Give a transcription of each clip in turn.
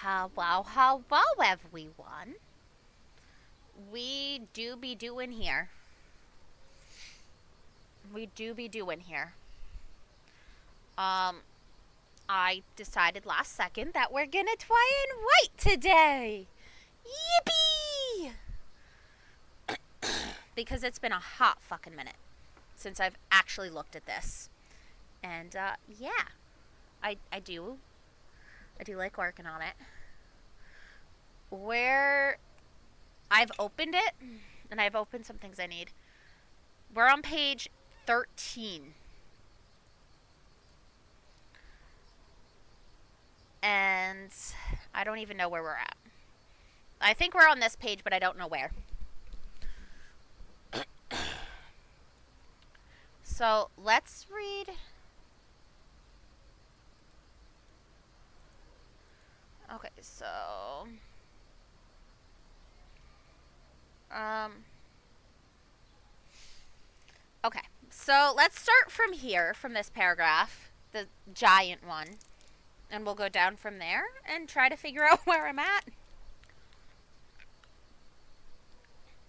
How everyone. We do be doing here. We do be doing here. Um, I decided last second that we're gonna try and write today. Yippee! Because it's been a hot fucking minute since I've actually looked at this. And, yeah. I do. I do like working on it. Where I've opened it, and I've opened some things I need. We're on page 13. And I don't even know where we're at. I think we're on this page, but I don't know where. So let's read. Okay, so okay, so let's start from here, from this paragraph, the giant one, and we'll go down from there and try to figure out where I'm at.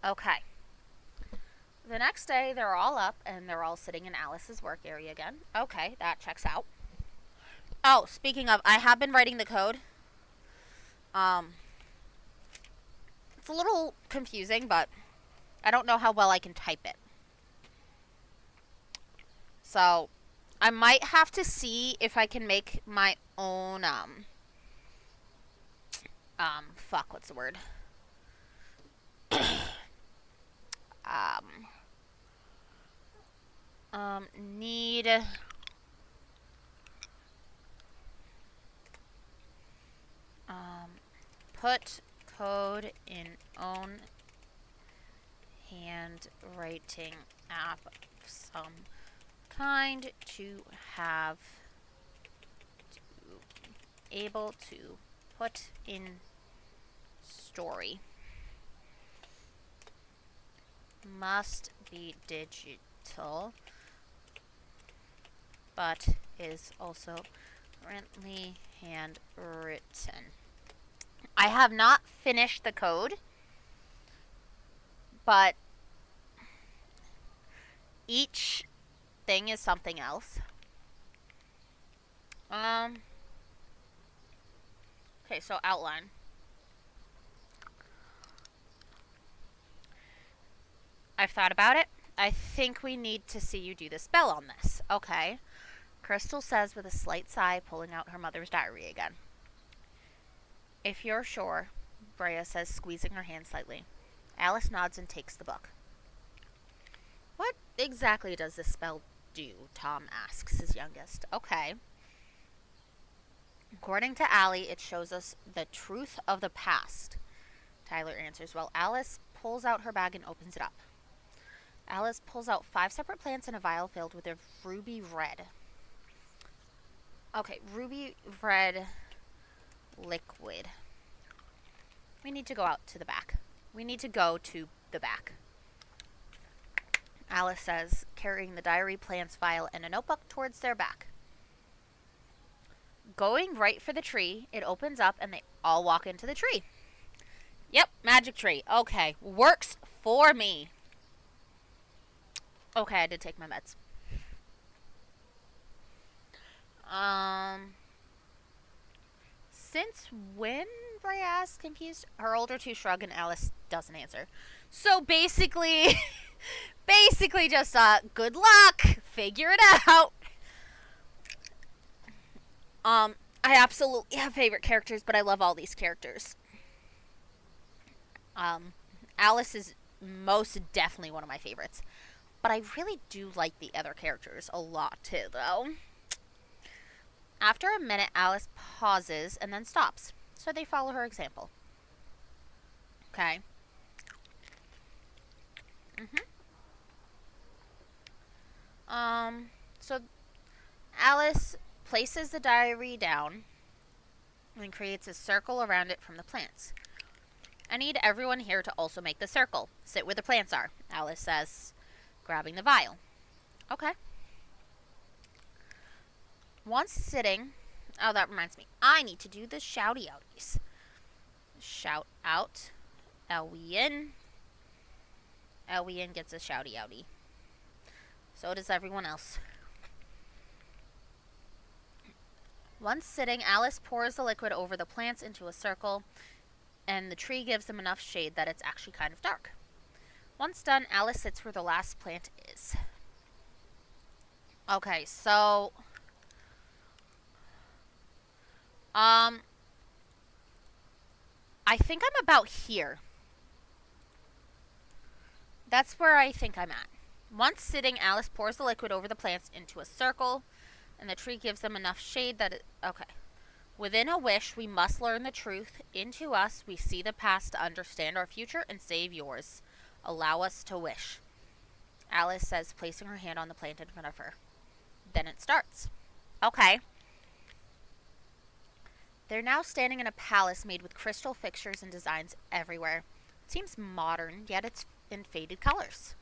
Okay. The next day, they're all up and they're all sitting in Alice's work area again. Okay, that checks out. Oh, speaking of, I have been writing the code. It's a little confusing, but I don't know how well I can type it. So, I might have to see if I can make my own, what's the word? Need put code in own handwriting app of some kind to have to able to put in story. Must be digital, but is also currently handwritten. I have not finished the code, but each thing is something else. Okay, so outline. I've thought about it. I think we need to see you do the spell on this. Okay. Crystal says with a slight sigh, pulling out her mother's diary again. If you're sure, Brea says, squeezing her hand slightly. Alice nods and takes the book. What exactly does this spell do? Tom asks his youngest. Okay. According to Allie, it shows us the truth of the past, Tyler answers, while Alice pulls out her bag and opens it up. Alice pulls out 5 separate plants in a vial filled with a ruby red. Okay, ruby red liquid. We need to go out to the back. We need to go to the back. Alice says, carrying the diary, plants, vial, and a notebook towards their back. Going right for the tree, it opens up and they all walk into the tree. Yep, magic tree. Okay, works for me. Okay, I did take my meds. Since when? Brea asks, confused. Her older two shrug and Alice doesn't answer. So basically, just good luck. Figure it out. I absolutely have favorite characters, but I love all these characters. Alice is most definitely one of my favorites. But I really do like the other characters a lot too, though. After a minute, Alice pauses and then stops. So they follow her example. Okay. So Alice places the diary down and creates a circle around it from the plants. I need everyone here to also make the circle. Sit where the plants are, Alice says, grabbing the vial. Okay. Once sitting, Oh, that reminds me. I need to do the shouty outies. Shout out. Elwian. Elwian gets a shouty outie. So does everyone else. Once sitting, Alice pours the liquid over the plants into a circle, and the tree gives them enough shade that it's actually kind of dark. Once done, Alice sits where the last plant is. Okay, so I think I'm about here. That's where I think I'm at. Once sitting, Alice pours the liquid over the plants into a circle, and the tree gives them enough shade that it... Okay. Within a wish, we must learn the truth. Into us, we see the past to understand our future and save yours. Allow us to wish. Alice says, placing her hand on the plant in front of her. Then it starts. Okay. They're now standing in a palace made with crystal fixtures and designs everywhere. It seems modern, yet it's in faded colors.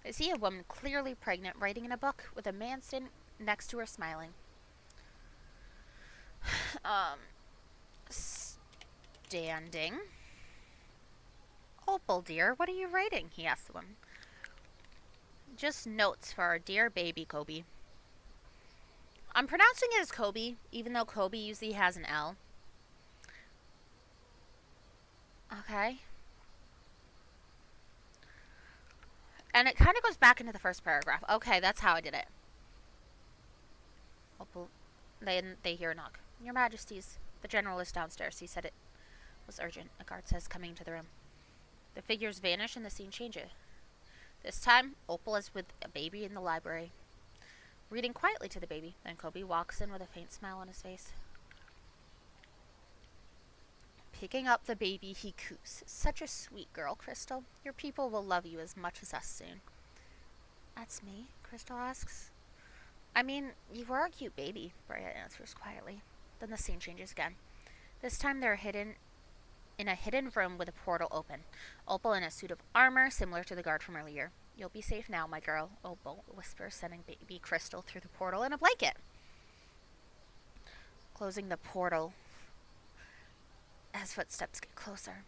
They see a woman clearly pregnant writing in a book with a man standing next to her smiling. Standing. Opal, dear, what are you writing? He asked the woman. Just notes for our dear baby, Kobe. I'm pronouncing it as Kobe, even though Kobe usually has an L. Okay. And it kind of goes back into the first paragraph. Okay, that's how I did it. Opal. They hear a knock. Your Majesties, the general is downstairs. He said it was urgent. A guard says, coming into the room. The figures vanish and the scene changes. This time, Opal is with a baby in the library, reading quietly to the baby. Then Kobe walks in with a faint smile on his face. Picking up the baby, he coos. Such a sweet girl, Crystal. Your people will love you as much as us soon. That's me? Crystal asks. I mean, you were a cute baby, Brea answers quietly. Then the scene changes again. This time they're hidden in a hidden room with a portal open. Opal in a suit of armor, similar to the guard from earlier. You'll be safe now, my girl, Opal whispers, sending baby Crystal through the portal in a blanket. Closing the portal as footsteps get closer.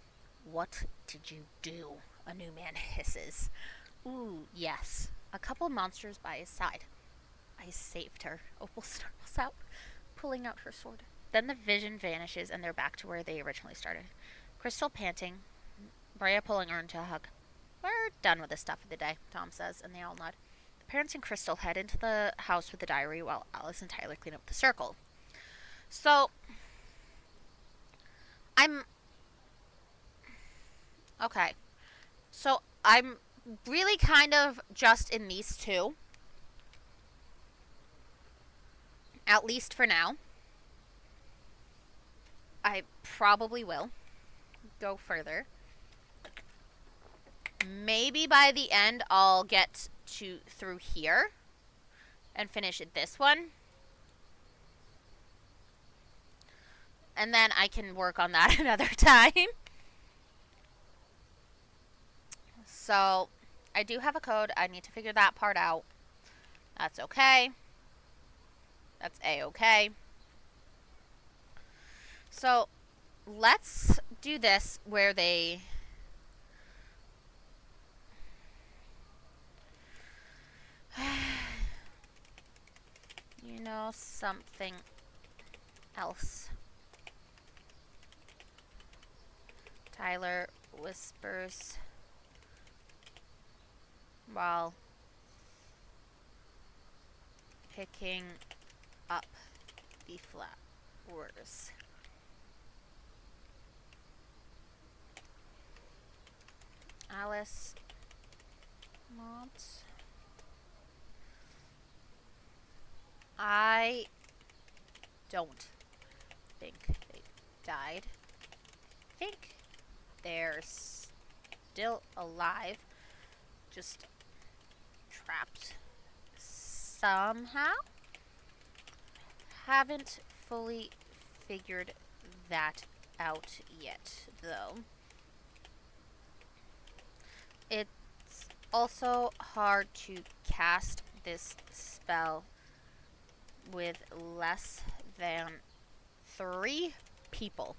What did you do? A new man hisses. Ooh, yes. A couple monsters by his side. I saved her, Opal snarls out, pulling out her sword. Then the vision vanishes and they're back to where they originally started. Crystal panting, Brea pulling her into a hug. We're done with this stuff for the day, Tom says, and they all nod. The parents and Crystal head into the house with the diary while Alice and Tyler clean up the circle. So, okay. So, I'm really kind of just in these two. At least for now. I probably will go further. Maybe by the end I'll get to through here and finish this one. And then I can work on that another time. So, I do have a code. I need to figure that part out. That's okay. That's A-okay. So, let's do this where they... You know something else. Tyler whispers while picking up the flowers. Alice nods. I don't think they died. I think they're still alive, just trapped somehow. Haven't fully figured that out yet, though. It's also hard to cast this spell with less than 3 people.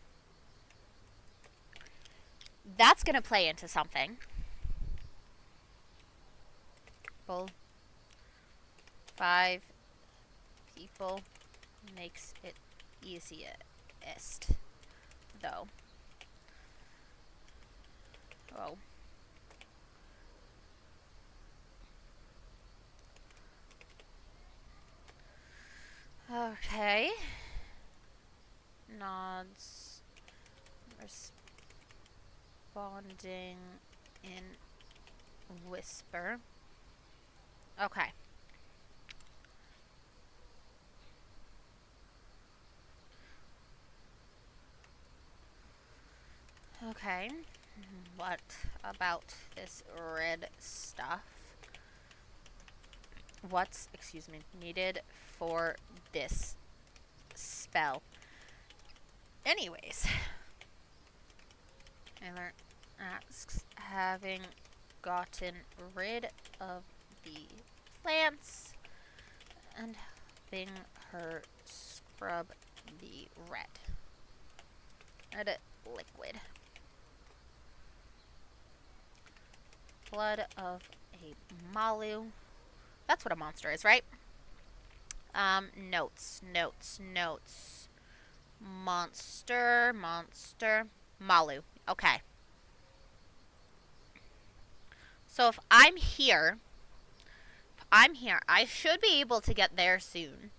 That's going to play into something. People. 5 people makes it easiest, though. Oh. Okay. Nods. Responding in whisper. Okay. Okay. What about this red stuff? What's, excuse me, needed for this spell? Anyways. Taylor asks, having gotten rid of the plants and helping her scrub the red liquid. Blood of a Malu. That's what a monster is, right? Notes. Monster. Malu. Okay. So if I'm here, I should be able to get there soon.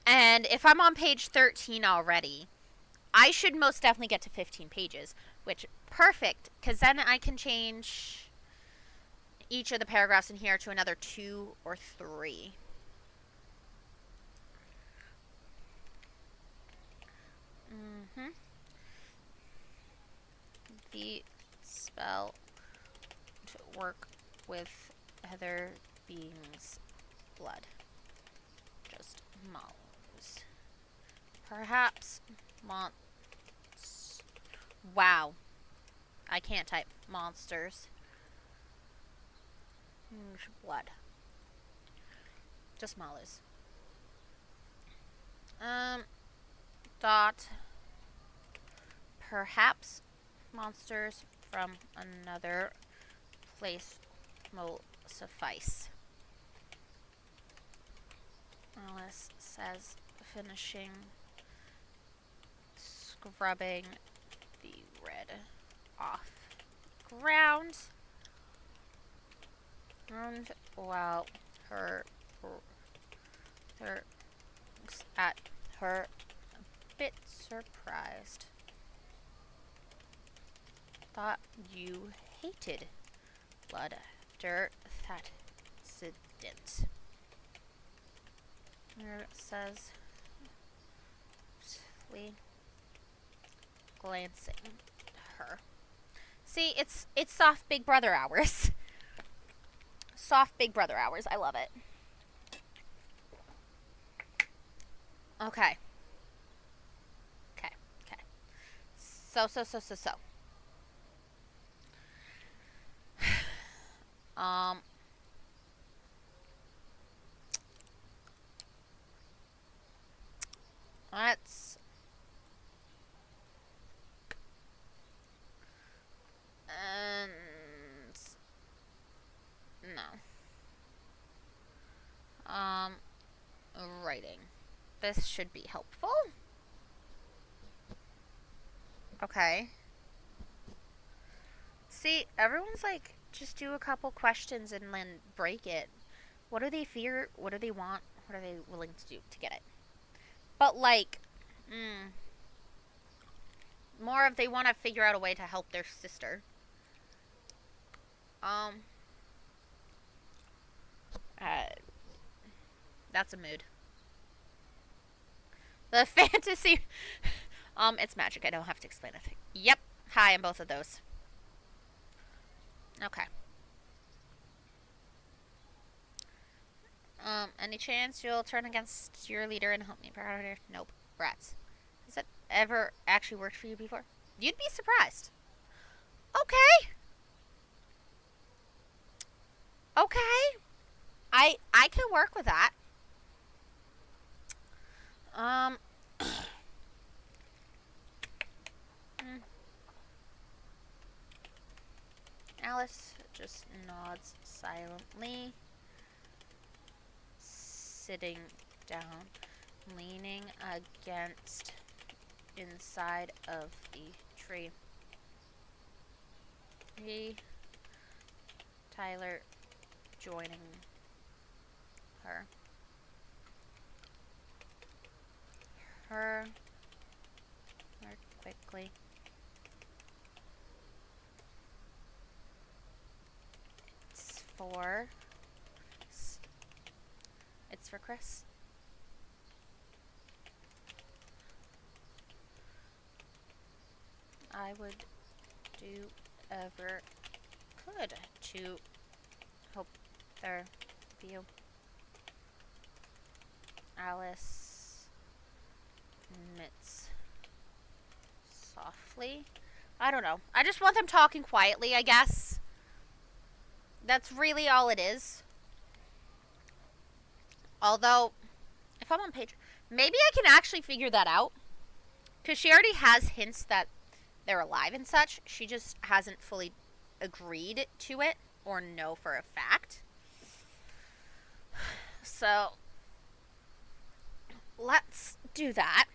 And if I'm on page 13 already, I should most definitely get to 15 pages, which, perfect, because then I can change each of the paragraphs in here to another 2 or 3. The spell to work with other beings' blood. Just mouse. Perhaps wow. I can't type monsters. Blood. Just Malus. Thought perhaps monsters from another place will suffice. Alice says, finishing scrubbing the red off ground. And while her looks at her a bit surprised. Thought you hated blood after that incident. Here it says, glancing at her. See, it's soft Big Brother hours. Soft Big Brother hours. I love it. Okay. So. Let's no. Writing. This should be helpful. Okay. See, everyone's like, just do a couple questions and then break it. What do they fear? What do they want? What are they willing to do to get it? But like, more if they want to figure out a way to help their sister. That's a mood. The fantasy. It's magic. I don't have to explain it. Yep. Hi, I'm both of those. Okay. Any chance you'll turn against your leader and help me? Nope. Rats. Has that ever actually worked for you before? You'd be surprised. Okay. I can work with that. just nods silently, sitting down, leaning against inside of the tree. Tyler joining her. Her more quickly. It's for Chris. I would do ever could to help their view. Alice admits softly. I don't know. I just want them talking quietly, I guess. That's really all it is. Although, if I'm on page, maybe I can actually figure that out. Because she already has hints that they're alive and such. She just hasn't fully agreed to it or know for a fact. So, let's do that.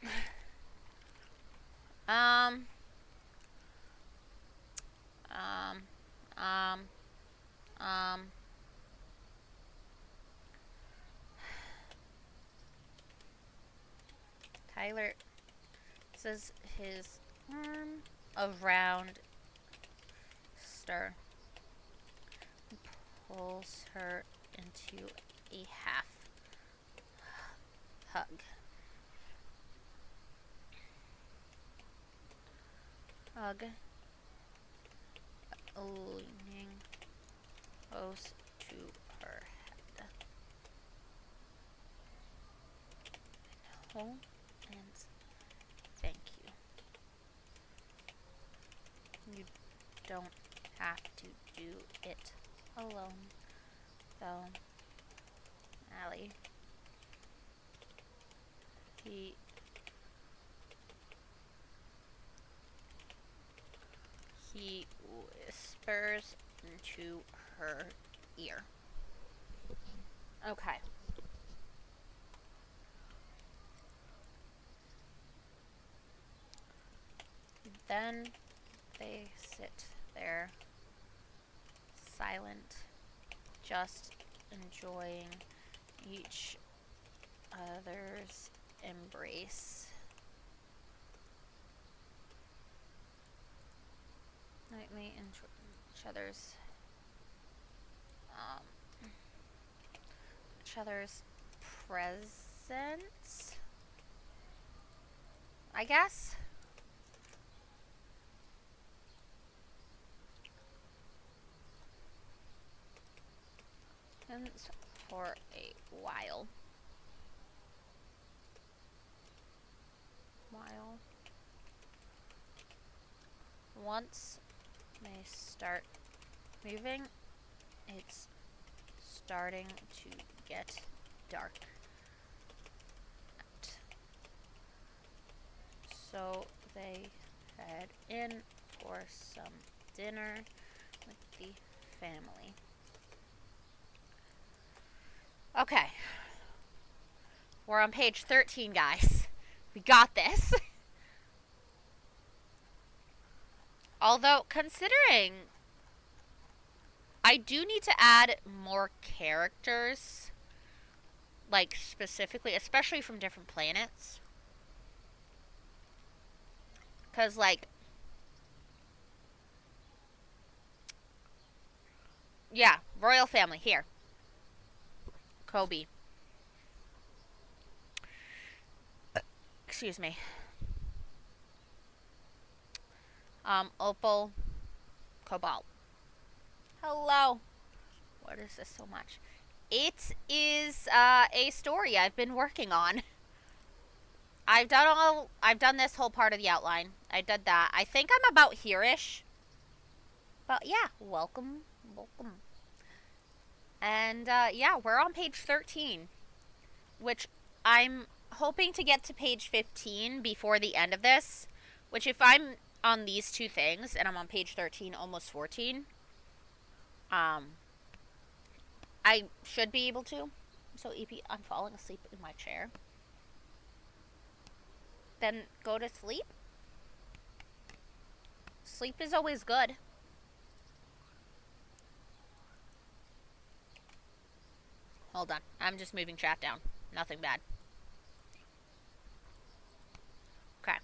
Tyler says his arm around Star, pulls her into a half hug. Leaning close to her head. No, and thank you. You don't have to do it alone, though, Allie. He whispers into her ear. Okay. Then they sit there, silent, just enjoying each other's embrace. Nightly in each other's presence, I guess. And for a while. Once they start moving, it's starting to get dark. So they head in for some dinner with the family. Okay. We're on page 13, guys. We got this. Although, considering I do need to add more characters, like specifically, especially from different planets. Because, like, yeah, royal family, here. Kobe. Excuse me. Opal. Cobalt. Hello. What is this so much? It is a story I've been working on. I've done this whole part of the outline. I did that. I think I'm about here-ish. But yeah, welcome. And yeah, we're on page 13, which I'm hoping to get to page 15 before the end of this, which if I'm on these two things and I'm on page 13, almost 14, Um, I should be able to. So, EP, I'm falling asleep in my chair. Then go to sleep. Sleep is always good. Hold on. I'm just moving chat down. Nothing bad. Okay.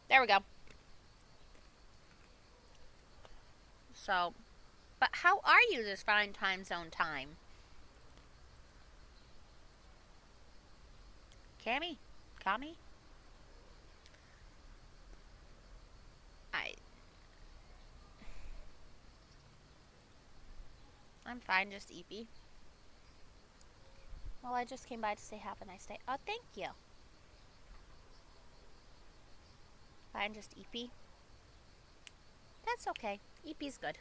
There we go. So, but how are you this fine time zone time? Cammy? Kami? I I'm fine, just EP. Well, I just came by to say have a nice day. Oh, thank you. Fine, just EP. That's okay. EP's good.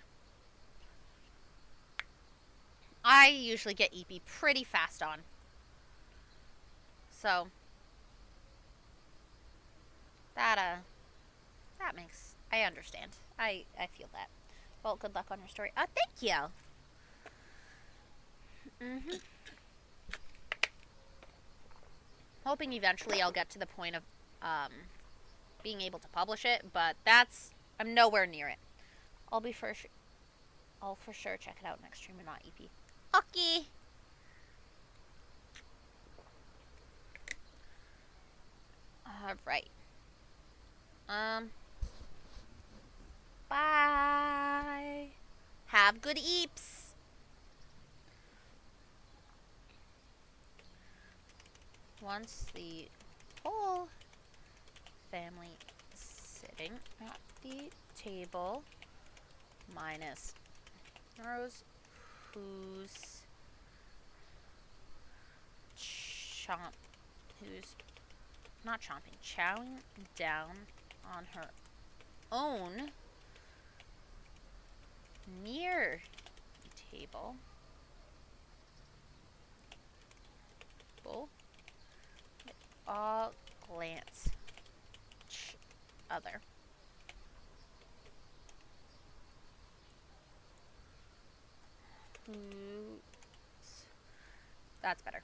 I usually get EP pretty fast on. So that makes I understand. I feel that. Well, good luck on your story. Oh, thank you. Mhm. Hoping eventually I'll get to the point of being able to publish it, but I'm nowhere near it. I'll for sure check it out next stream and not EP. Okay. All right. Bye. Have good eeps. Once the whole family is sitting at the table, minus Rose, who's who's not chomping, chowing down on her own near the table. Both all glance each other. That's better.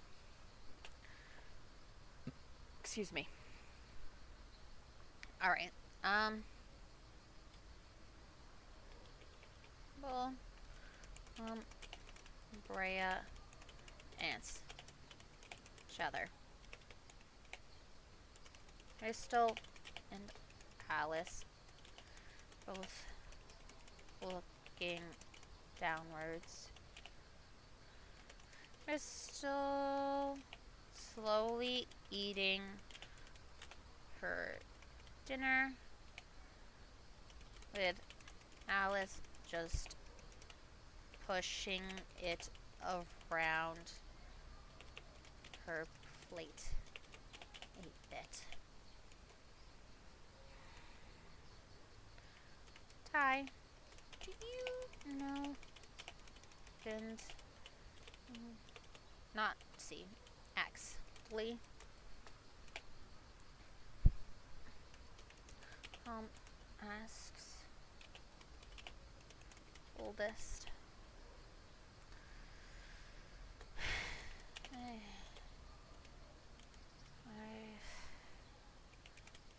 Excuse me. All right. Well, Brea ants each other. Crystal and Alice both looking downwards. Crystal slowly eating her dinner with Alice just pushing it around her plate a bit. Ty, do you know Vin's not C, X, Lee? Asks oldest.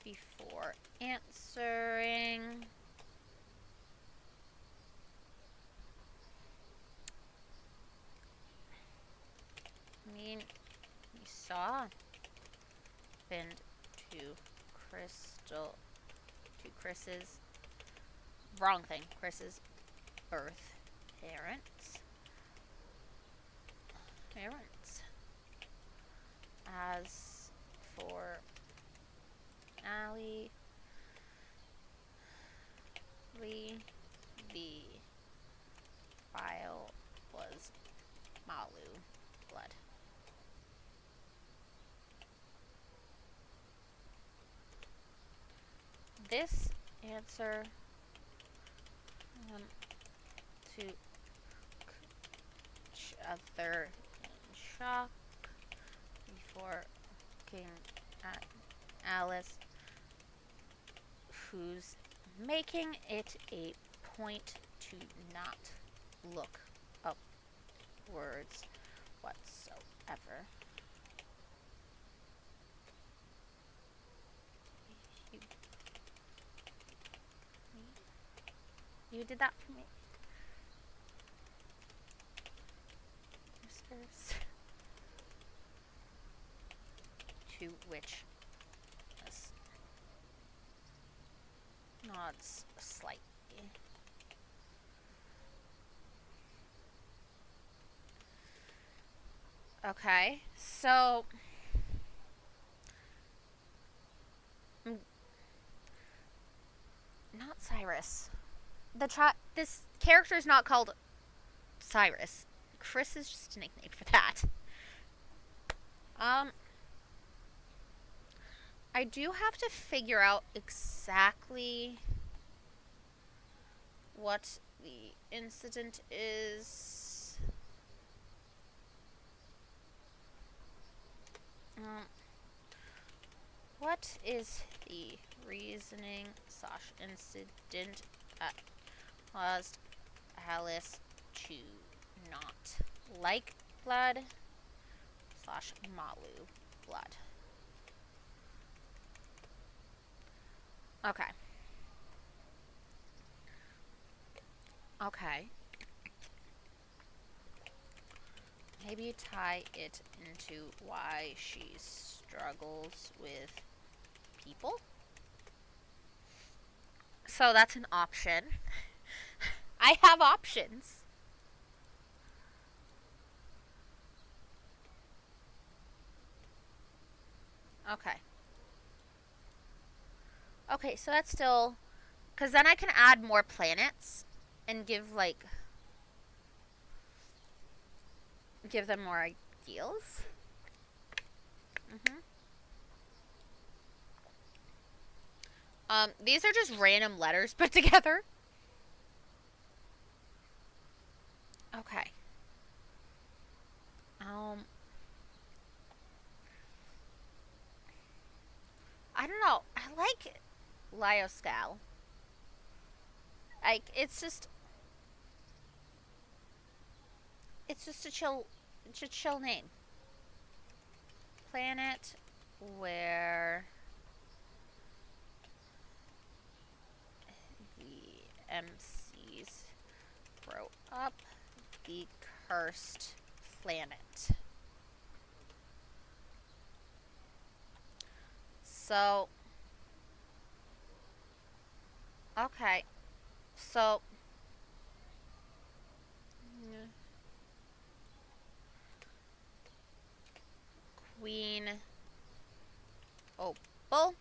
Before answering. I mean, we saw been to Chris's wrong thing. Chris's birth parents. As for Allie, the file was Malu blood. This answer to each other in shock before looking at Alice, who's making it a point to not look up words whatsoever. You did that for me. Whispers. To which nods slightly. Okay, so not Cyrus. This character is not called Cyrus. Chris is just a nickname for that. I do have to figure out exactly what the incident is. What is the reasoning / incident that caused Alice to not like blood / Malu blood? Okay. Okay. Maybe you tie it into why she struggles with people. So that's an option. I have options. Okay. Okay, so that's still... Because then I can add more planets and give, like... Give them more ideals. These are just random letters put together. Okay. I don't know. I like Lyoscal. Like, it's just a chill name. Planet where the MCs grow up, the cursed planet. So, okay. So, Queen Opal.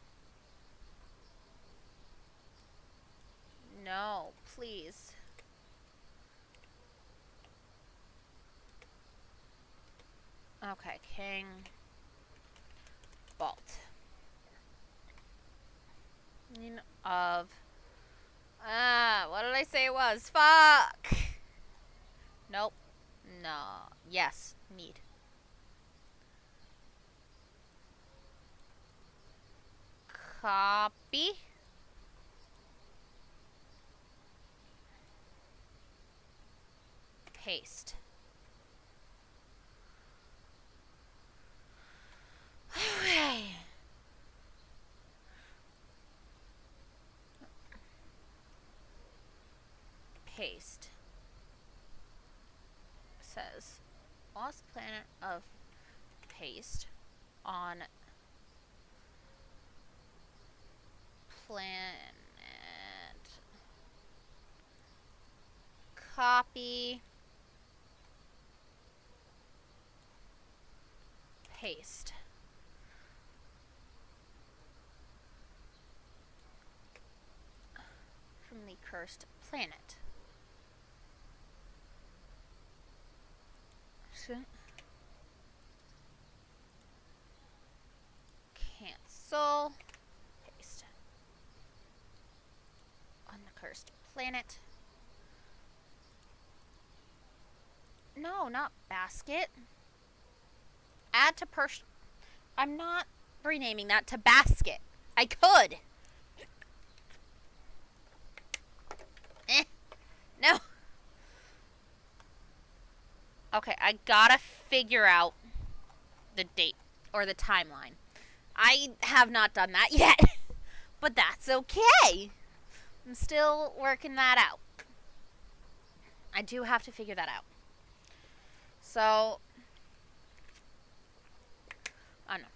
No, please. Okay, King Bolt. Queen of... what did I say it was? Fuck! Nope. No. Yes, mead. Copy. Paste. Okay. Paste. Says lost planet of paste on planet. Copy. Paste. From the cursed planet. Cancel. Paste. On the cursed planet. No, not basket. Add to I'm not renaming that to basket. I could. No. Okay, I gotta figure out the date or the timeline. I have not done that yet, but that's okay. I'm still working that out. I do have to figure that out. So, I don't know.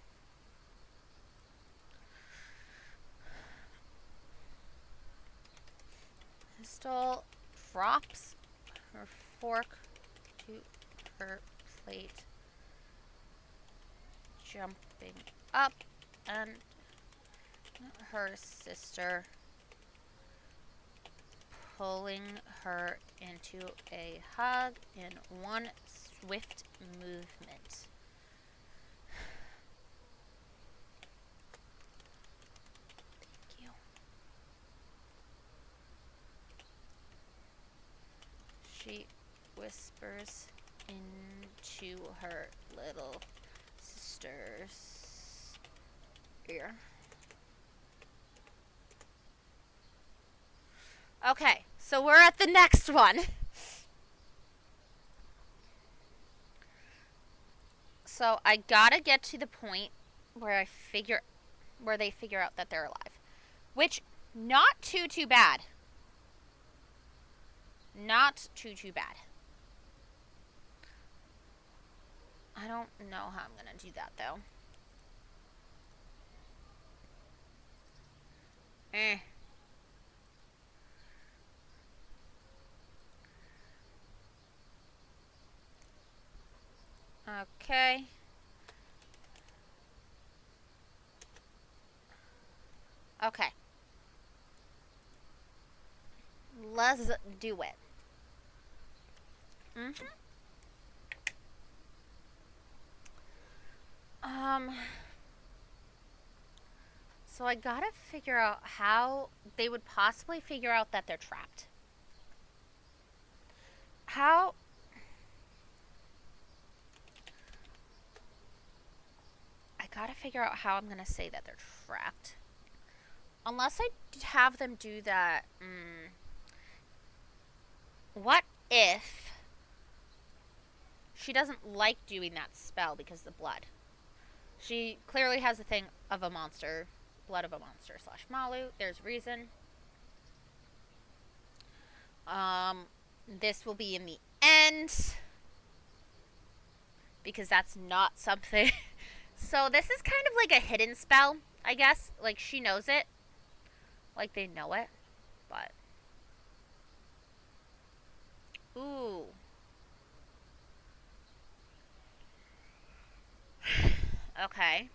Crystal drops her fork to her plate, jumping up, and her sister pulling her into a hug in one swift movement. Thank you. She whispers into her little sister's ear. Okay, so we're at the next one. So I gotta get to the point where they figure out that they're alive, which not too bad. Not too bad. I don't know how I'm gonna do that though. Eh. Okay. Okay. Let's do it. Mm-hmm. So I gotta figure out how they would possibly figure out that they're trapped. How? I gotta figure out how I'm gonna say that they're trapped. Unless I have them do that. What if she doesn't like doing that spell because of the blood? She clearly has a thing of a monster. Blood of a monster / Malu. There's reason. This will be in the end. Because that's not something. So this is kind of like a hidden spell, I guess. Like she knows it. Like they know it. But. Ooh. Okay.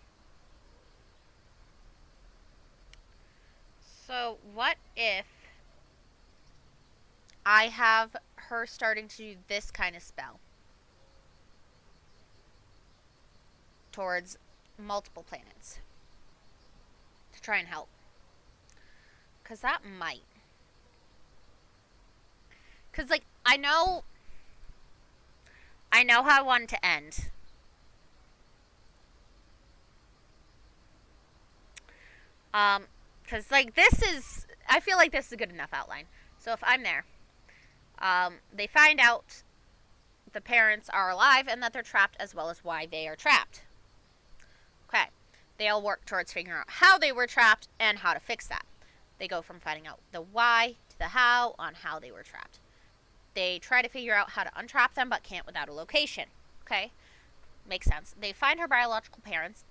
So what if I have her starting to do this kind of spell towards multiple planets to try and help? Because that might. Because, like, I know how I want it to end. Because, like, I feel like this is a good enough outline. So if I'm there, they find out the parents are alive and that they're trapped, as well as why they are trapped. Okay. They all work towards figuring out how they were trapped and how to fix that. They go from finding out the why to the how on how they were trapped. They try to figure out how to untrap them, but can't without a location. Okay? Makes sense. They find her biological parents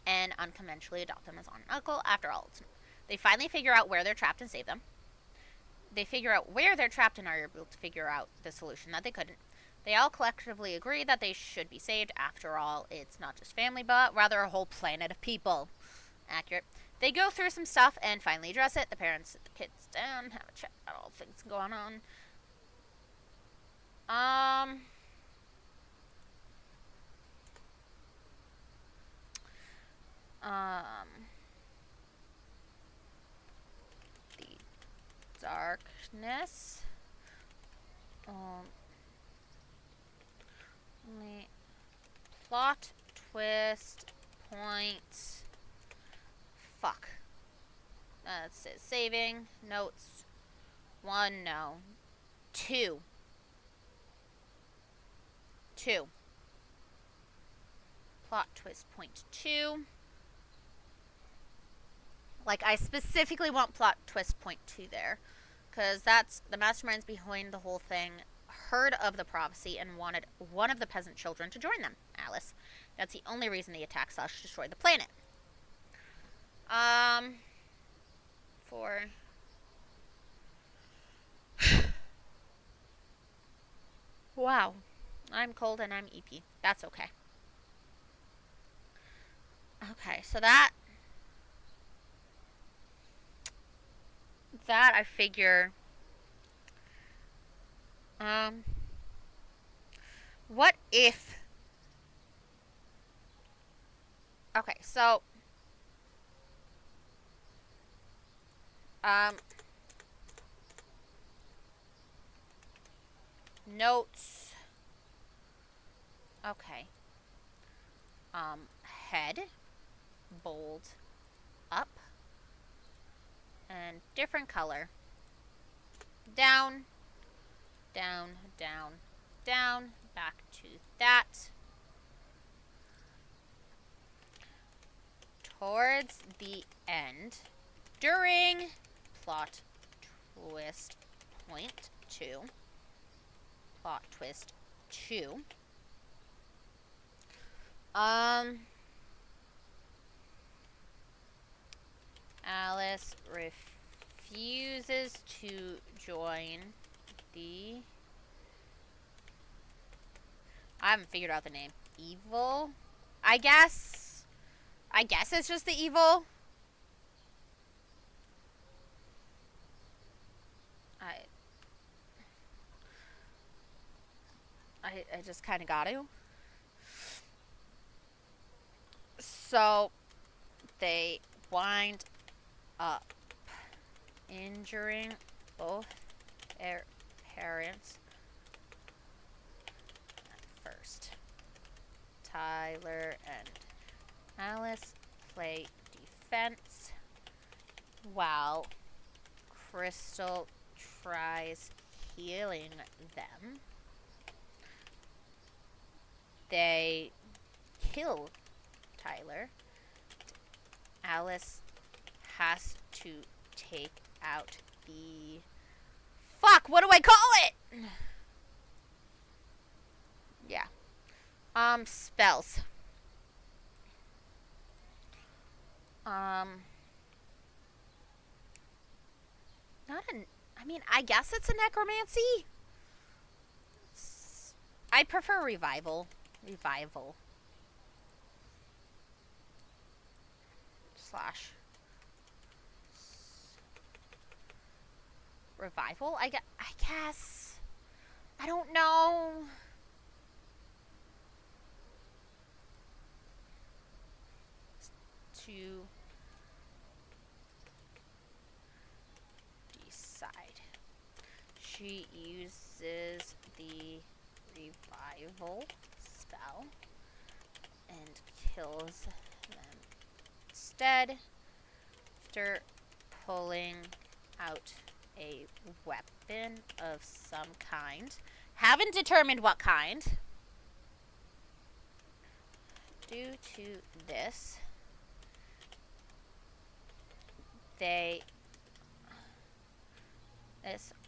and unconventionally adopt them as aunt and uncle. After all, they finally figure out where they're trapped and save them. They figure out where they're trapped and are able to figure out the solution that they couldn't. They all collectively agree that they should be saved. After all, it's not just family, but rather a whole planet of people. Accurate. They go through some stuff and finally address it. The parents sit the kids down, have a chat about all things going on. The darkness. Only plot twist point. Fuck. It says saving notes. 1 no. 2. 2. Plot twist point 2. Like, I specifically want plot twist point 2 there. Because that's the masterminds behind the whole thing heard of the prophecy and wanted one of the peasant children to join them, Alice. That's the only reason the attack / destroyed the planet. 4. Wow. I'm cold and I'm yippie. That's okay. Okay, so that I figure. What if? Okay, so notes. Okay. Head, bold, up, and different color. Down, down, down, down, back to that. Towards the end, during plot twist point 2, plot twist 2, Alice refuses to join the... I haven't figured out the name. Evil? I guess it's just the evil. I just kind of got to. So, they wind up injuring both their parents at first. Tyler and Alice play defense while Crystal tries healing them. They kill Tyler. Alice has to take out the... Fuck, what do I call it? Yeah. Spells. Not an... I mean, I guess it's a necromancy. I prefer revival. Revival. / revival? I guess. I don't know. To decide. She uses the revival spell and kills them instead after pulling out a weapon of some kind. Haven't determined what kind. Due to this,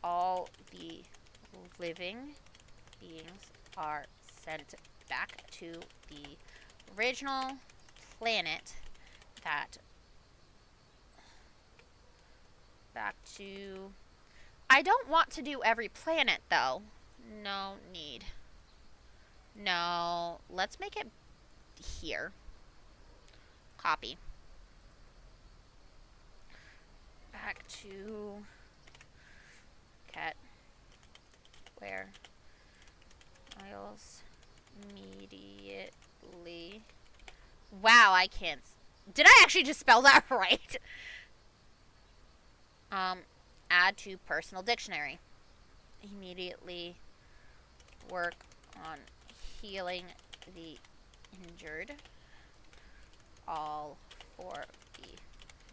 all the living beings are sent back to the original planet back to... I don't want to do every planet, though. No need. No, let's make it here. Copy. Back to... Cat. Where? Isles. Immediately. Wow, I can't... Did I actually just spell that right? Add to personal dictionary. Immediately work on healing the injured. All 4 the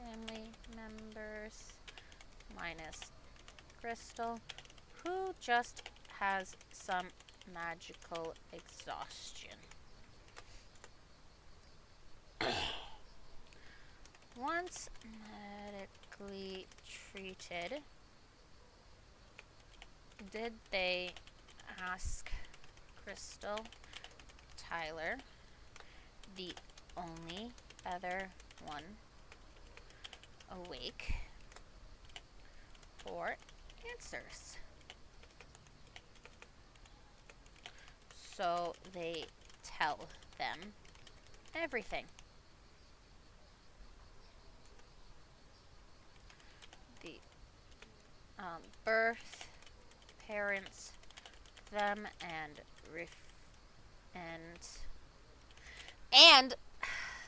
family members minus Crystal, Who just has some magical exhaustion? Once medically treated, did they ask Crystal, Tyler, the only other one awake, for answers? So they tell them everything. The birth, parents, them, and and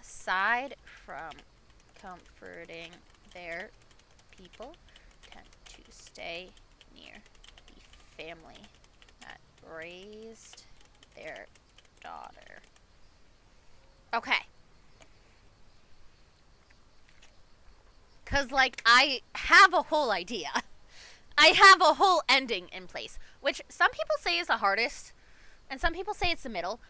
aside from comforting their people, tend to stay near the family that raised their daughter. Okay. Because, like, I have a whole idea. I have a whole ending in place, which some people say is the hardest, and some people say it's the middle.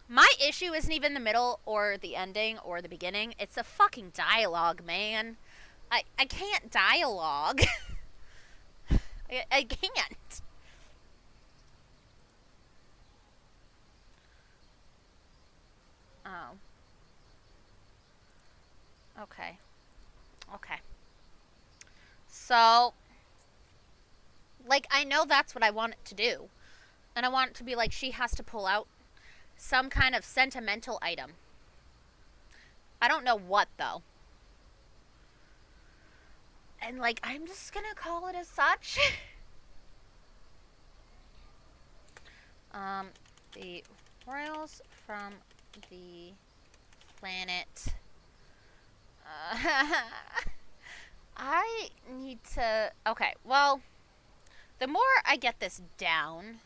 My issue isn't even the middle or the ending or the beginning. It's the fucking dialogue, man. I can't dialogue. I can't. Oh. Okay. Okay. So, like, I know that's what I want it to do. And I want it to be like she has to pull out some kind of sentimental item. I don't know what, though. And, like, I'm just gonna call it as such. The royals from the planet. I need to. Okay, well, the more I get this down,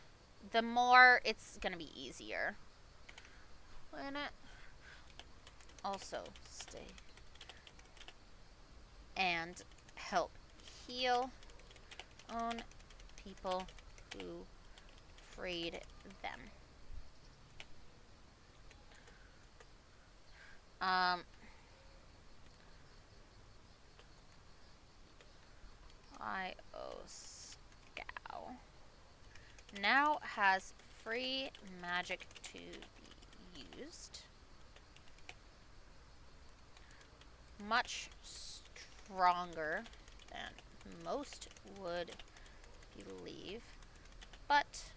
the more it's gonna be easier. Planet. Also, stay. And help heal own people who freed them. Scow now has free magic to be used. Much stronger than most would believe, but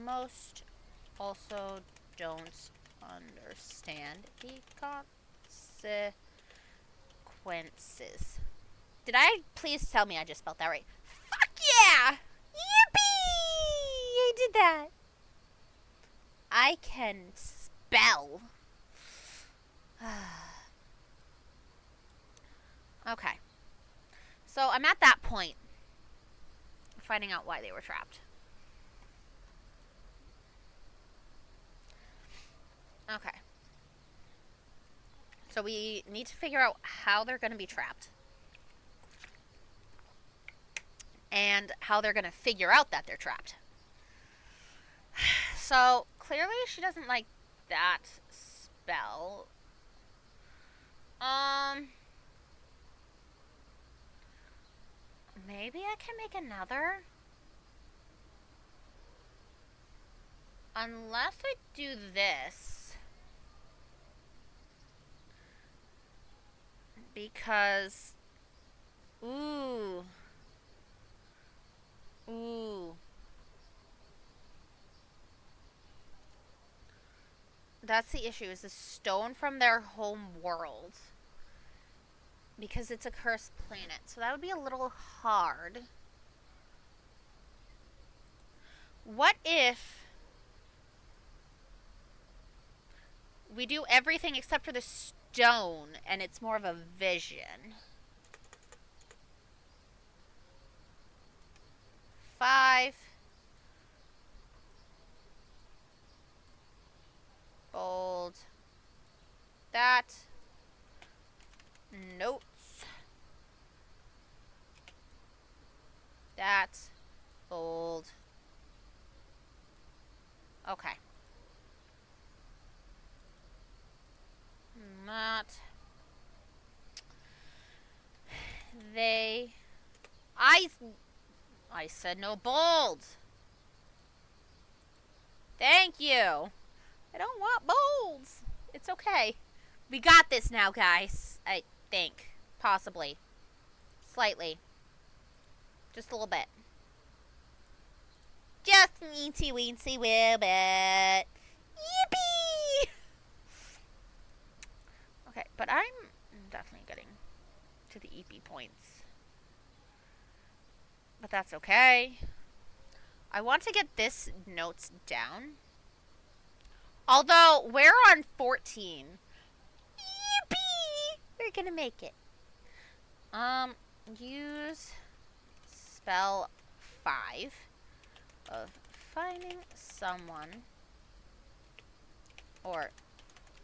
most also don't understand the consequences. Did I please tell me I just spelled that right? Fuck yeah! Yippee! I did that. I can spell. Okay. So I'm at that point, finding out why they were trapped. Okay. So we need to figure out how they're going to be trapped. And how they're going to figure out that they're trapped. So, clearly she doesn't like that spell. Maybe I can make another? Unless I do this. Because... Ooh. That's the issue, is the stone from their home world. Because it's a cursed planet. So that would be a little hard. What if we do everything except for the stone and it's more of a vision? 5. Bold. That. Notes. That's bold. Okay. Not. They. I. I said no bold. Thank you. I don't want bolds. It's okay. We got this now, guys. I think. Possibly. Slightly. Just a little bit. Just weensy weensy little bit. Yippee! Okay, but I'm definitely getting to the EP points. But that's okay. I want to get this notes down. Although, we're on 14. Yippee! We're gonna make it. Use spell 5 of finding someone, or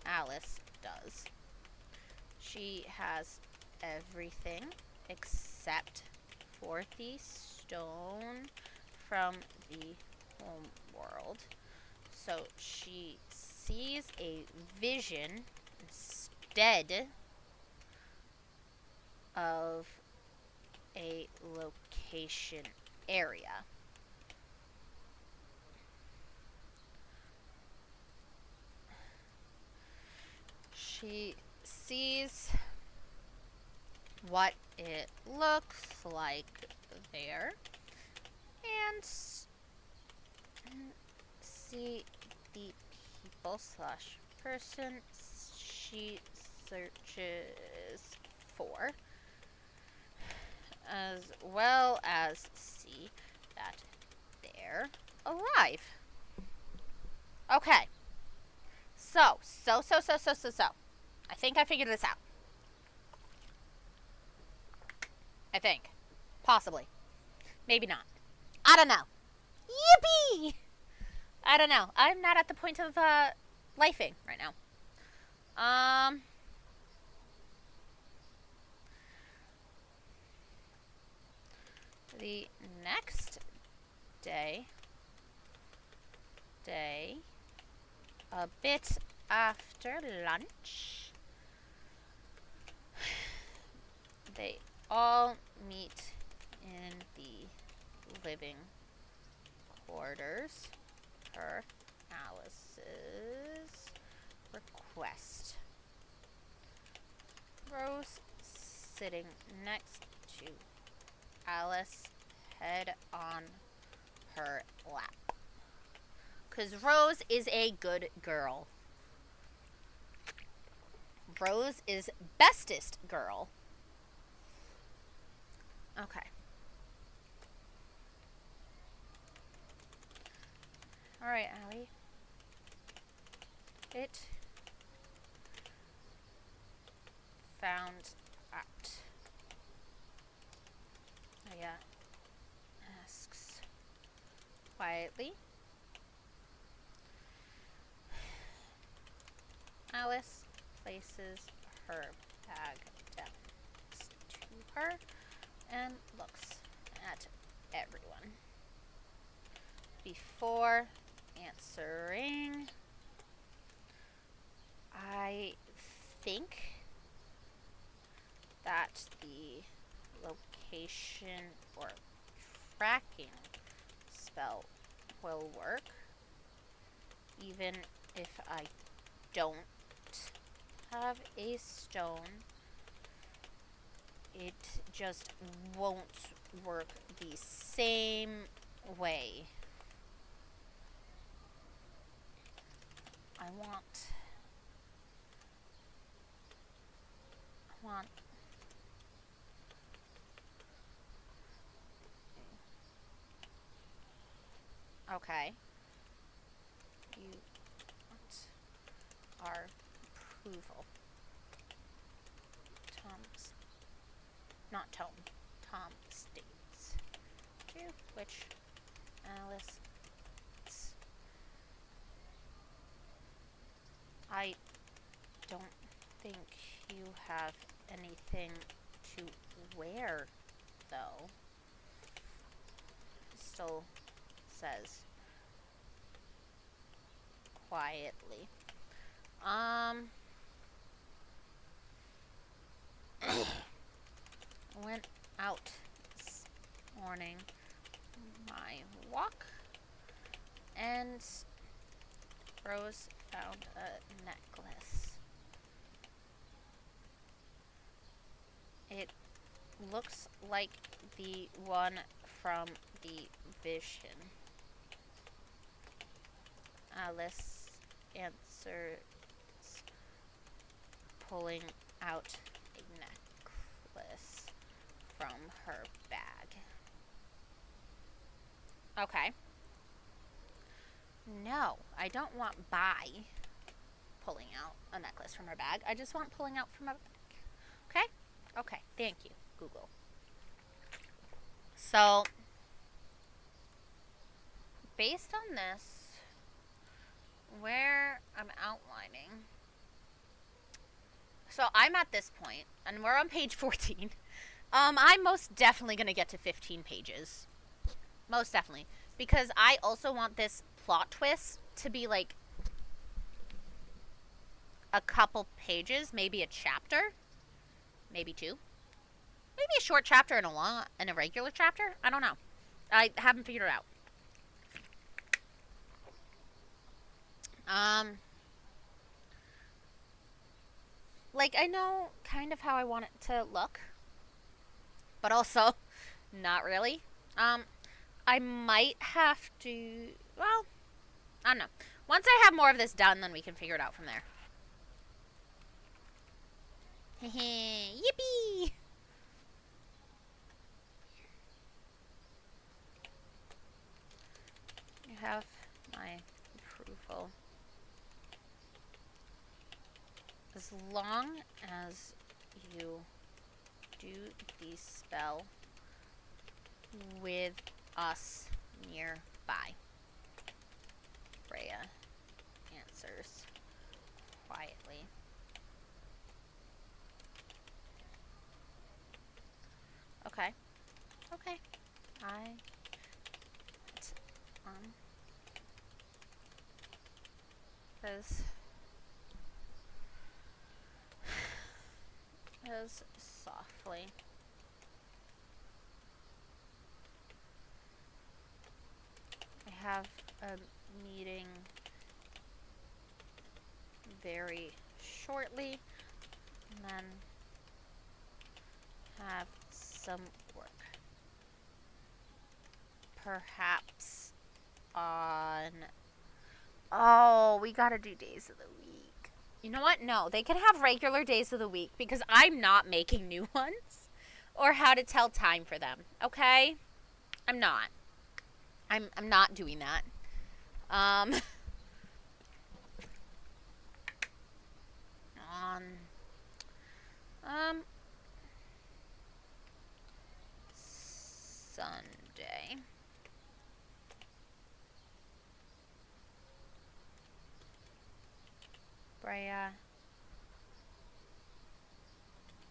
Alice does. She has everything except for the stone from the home world. So she sees a vision instead of a location area. She sees what it looks like there and see the people slash person she searches for, as well as see that they're alive. Okay. So. I think I figured this out. I think. Possibly. Maybe not. I don't know. Yippee! I don't know. I'm not at the point of lifing right now. The next day, a bit after lunch, they all meet in the living quarters per Alice's request. Rose sitting next to Alice, head on her lap. 'Cause Rose is a good girl. Rose is bestest girl. Okay. Alright, Allie. It found out. Aya asks quietly. Alice places her bag down next to her and looks at everyone. Before answering, I think that the location or tracking spell will work, even if I don't have a stone. It just won't work the same way. I want okay. You want our approval. Tom states. To which Alice, I don't think you have anything to wear, though. Crystal says quietly. Went out this morning, my walk, and Rose found a necklace. It looks like the one from the vision. Alice answers, pulling out a necklace from her bag. Okay. No, I don't want by pulling out a necklace from her bag. I just want pulling out from her bag. Okay? Okay, thank you, Google. So, based on this, where I'm outlining. So I'm at this point, and we're on page 14. I'm most definitely going to get to 15 pages. Most definitely. Because I also want this plot twist to be like a couple pages, maybe a chapter, maybe two. Maybe a short chapter and a regular chapter. I don't know. I haven't figured it out. Like, I know kind of how I want it to look, but also not really. I might have to, well, I don't know. Once I have more of this done, then we can figure it out from there. Yippee! You have my approval. As long as you do the spell with us nearby. Freya answers quietly. Okay. Okay. Because as softly. I have a meeting very shortly, and then have some work. Perhaps on... Oh, we gotta do days of the week. You know what? No, they can have regular days of the week because I'm not making new ones or how to tell time for them. Okay? I'm not. I'm not doing that. On Sunday. Freya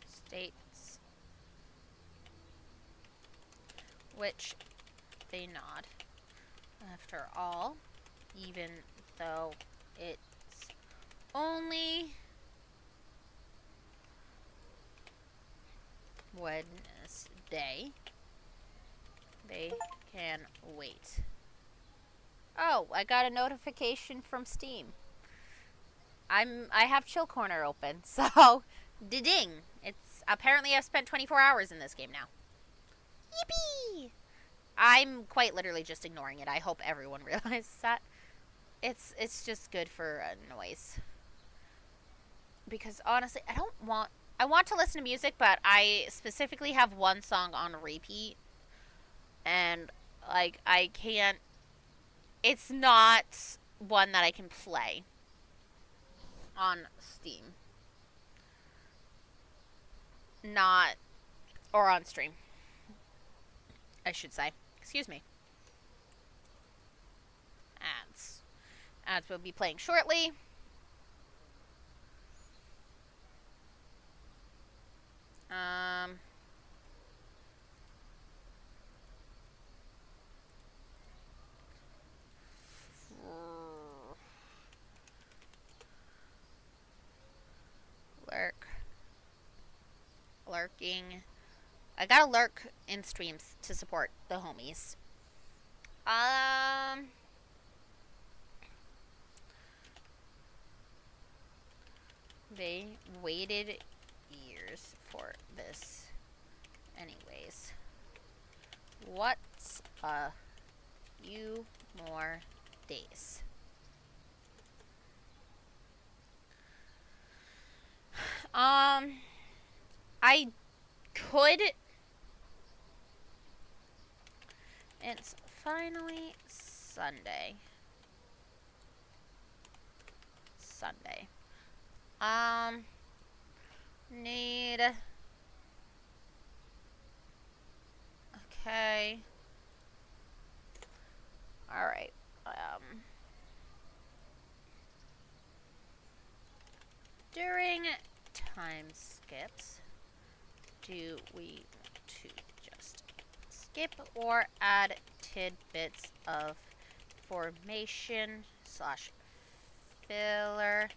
states, which they nod. After all, even though it's only Wednesday, they can wait. Oh, I got a notification from Steam. I have Chill Corner open, so ding. It's apparently I've spent 24 hours in this game now. Yippee! I'm quite literally just ignoring it. I hope everyone realizes that. It's just good for noise. Because honestly, I want to listen to music, but I specifically have one song on repeat. And like I can't, it's not one that I can play on Steam. Not, or on stream, I should say. Excuse me. Ads. Ads will be playing shortly. lurking. I gotta lurk in streams to support the homies. They waited years for this. Anyways. What's a few more days? I could. It's finally Sunday. Need. Okay. Alright. During time skips, do we want to just skip or add tidbits of formation / filler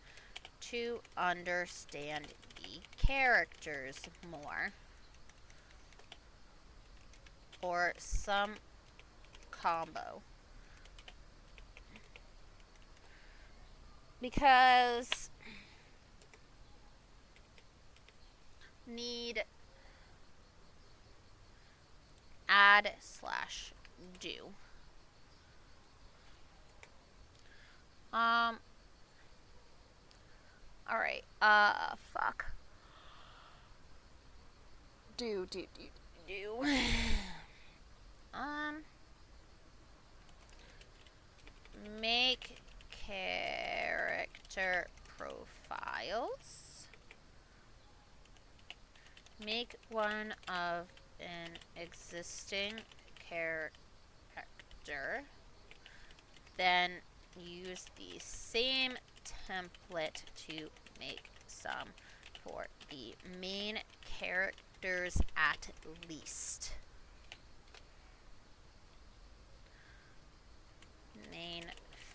to understand the characters more? Or some combo? Because need add / do. Alright, fuck. Do. Make character profiles. Make one of an existing character. Then use the same template to make some for the main characters at least. Main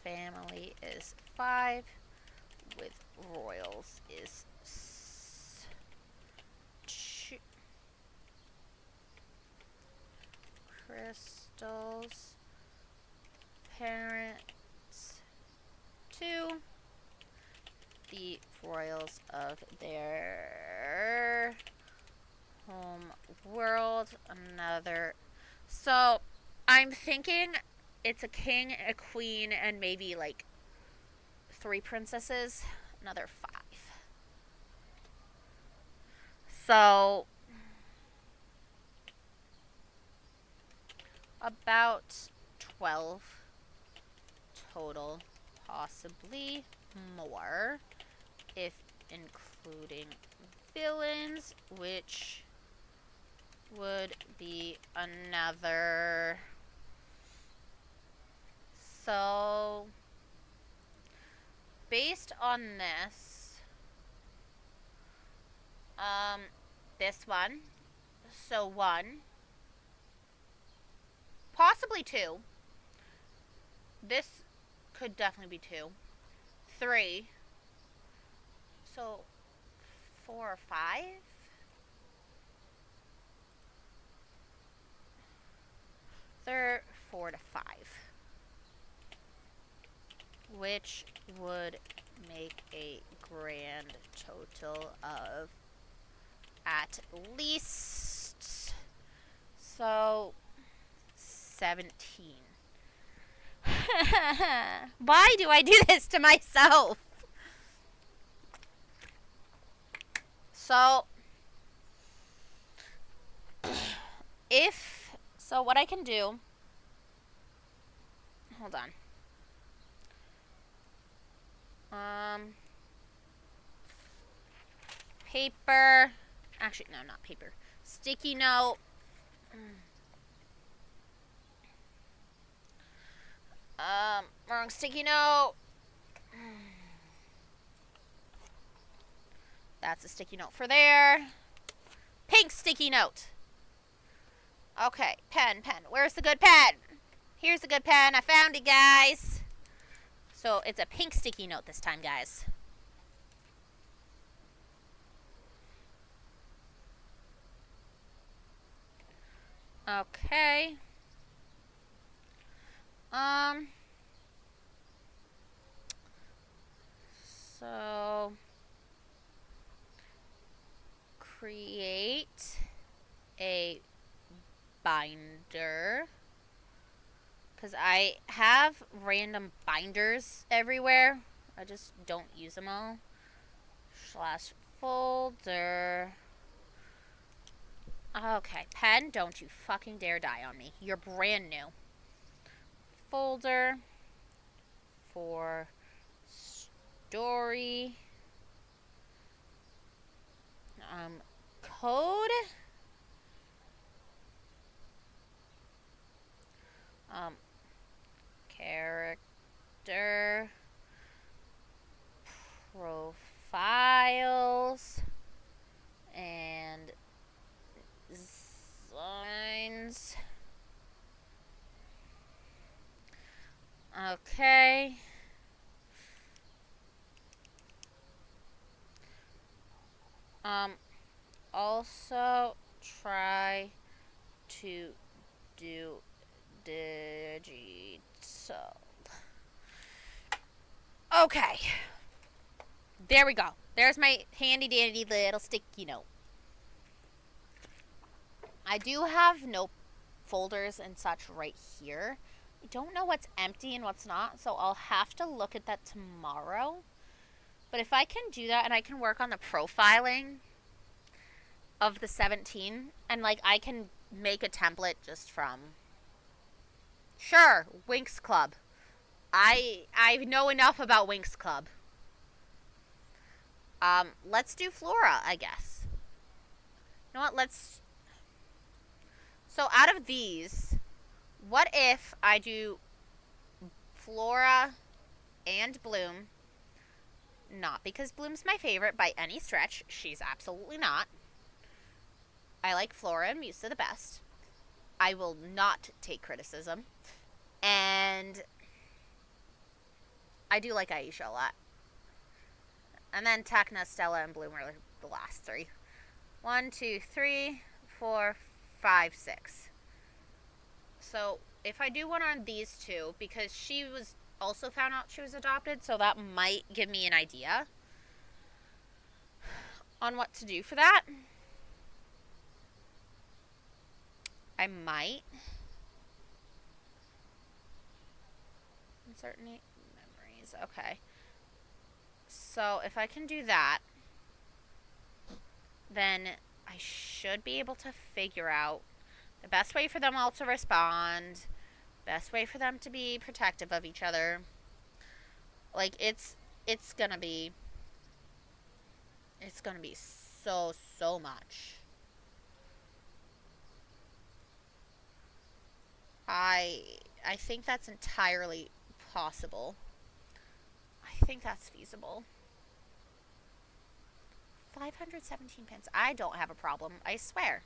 family is 5, with royals is 2. Crystals parents 2. The royals of their home world another. So I'm thinking it's a king, a queen, and maybe like 3 princesses. Another 5. So about 12 total, possibly more if including villains, which would be another. So based on this one, so 1, possibly 2. This could definitely be 2. 3. So 4 or 5. They're 4 to 5. Which would make a grand total of at least, so 17. Why do I do this to myself? So what I can do, hold on. Paper. Actually, no, not paper. Sticky note. Wrong sticky note. That's a sticky note for there. Pink sticky note. Okay, pen. Where's the good pen? Here's the good pen. I found it, guys. So it's a pink sticky note this time, guys. Okay. Um. So create a binder. Because I have random binders everywhere. I just don't use them all. Slash folder. Okay, pen, don't you fucking dare die on me. You're brand new. Folder for story. Code. Um, character. Profiles. And signs. Okay. Also try to do digital. Okay. There we go. There's my handy dandy little sticky note. I do have note folders and such right here. I don't know what's empty and what's not, so I'll have to look at that tomorrow. But if I can do that and I can work on the profiling of the 17 and like I can make a template just from sure, Winx Club. I know enough about Winx Club. Let's do Flora, I guess. You know what? Let's. So out of these, what if I do Flora and Bloom? Not because Bloom's my favorite by any stretch. She's absolutely not. I like Flora and Musa the best. I will not take criticism. And I do like Aisha a lot. And then Tecna, Stella, and Bloom are the last three. 1, 2, 3, 4, 5, 6. So if I do one on these two, because she was also found out she was adopted, so that might give me an idea on what to do for that. I might. Insert memories. Okay. So if I can do that, then I should be able to figure out the best way for them all to respond, best way for them to be protective of each other. Like it's gonna be so much. I think that's entirely possible. I think that's feasible. 517 pins. I don't have a problem. I swear.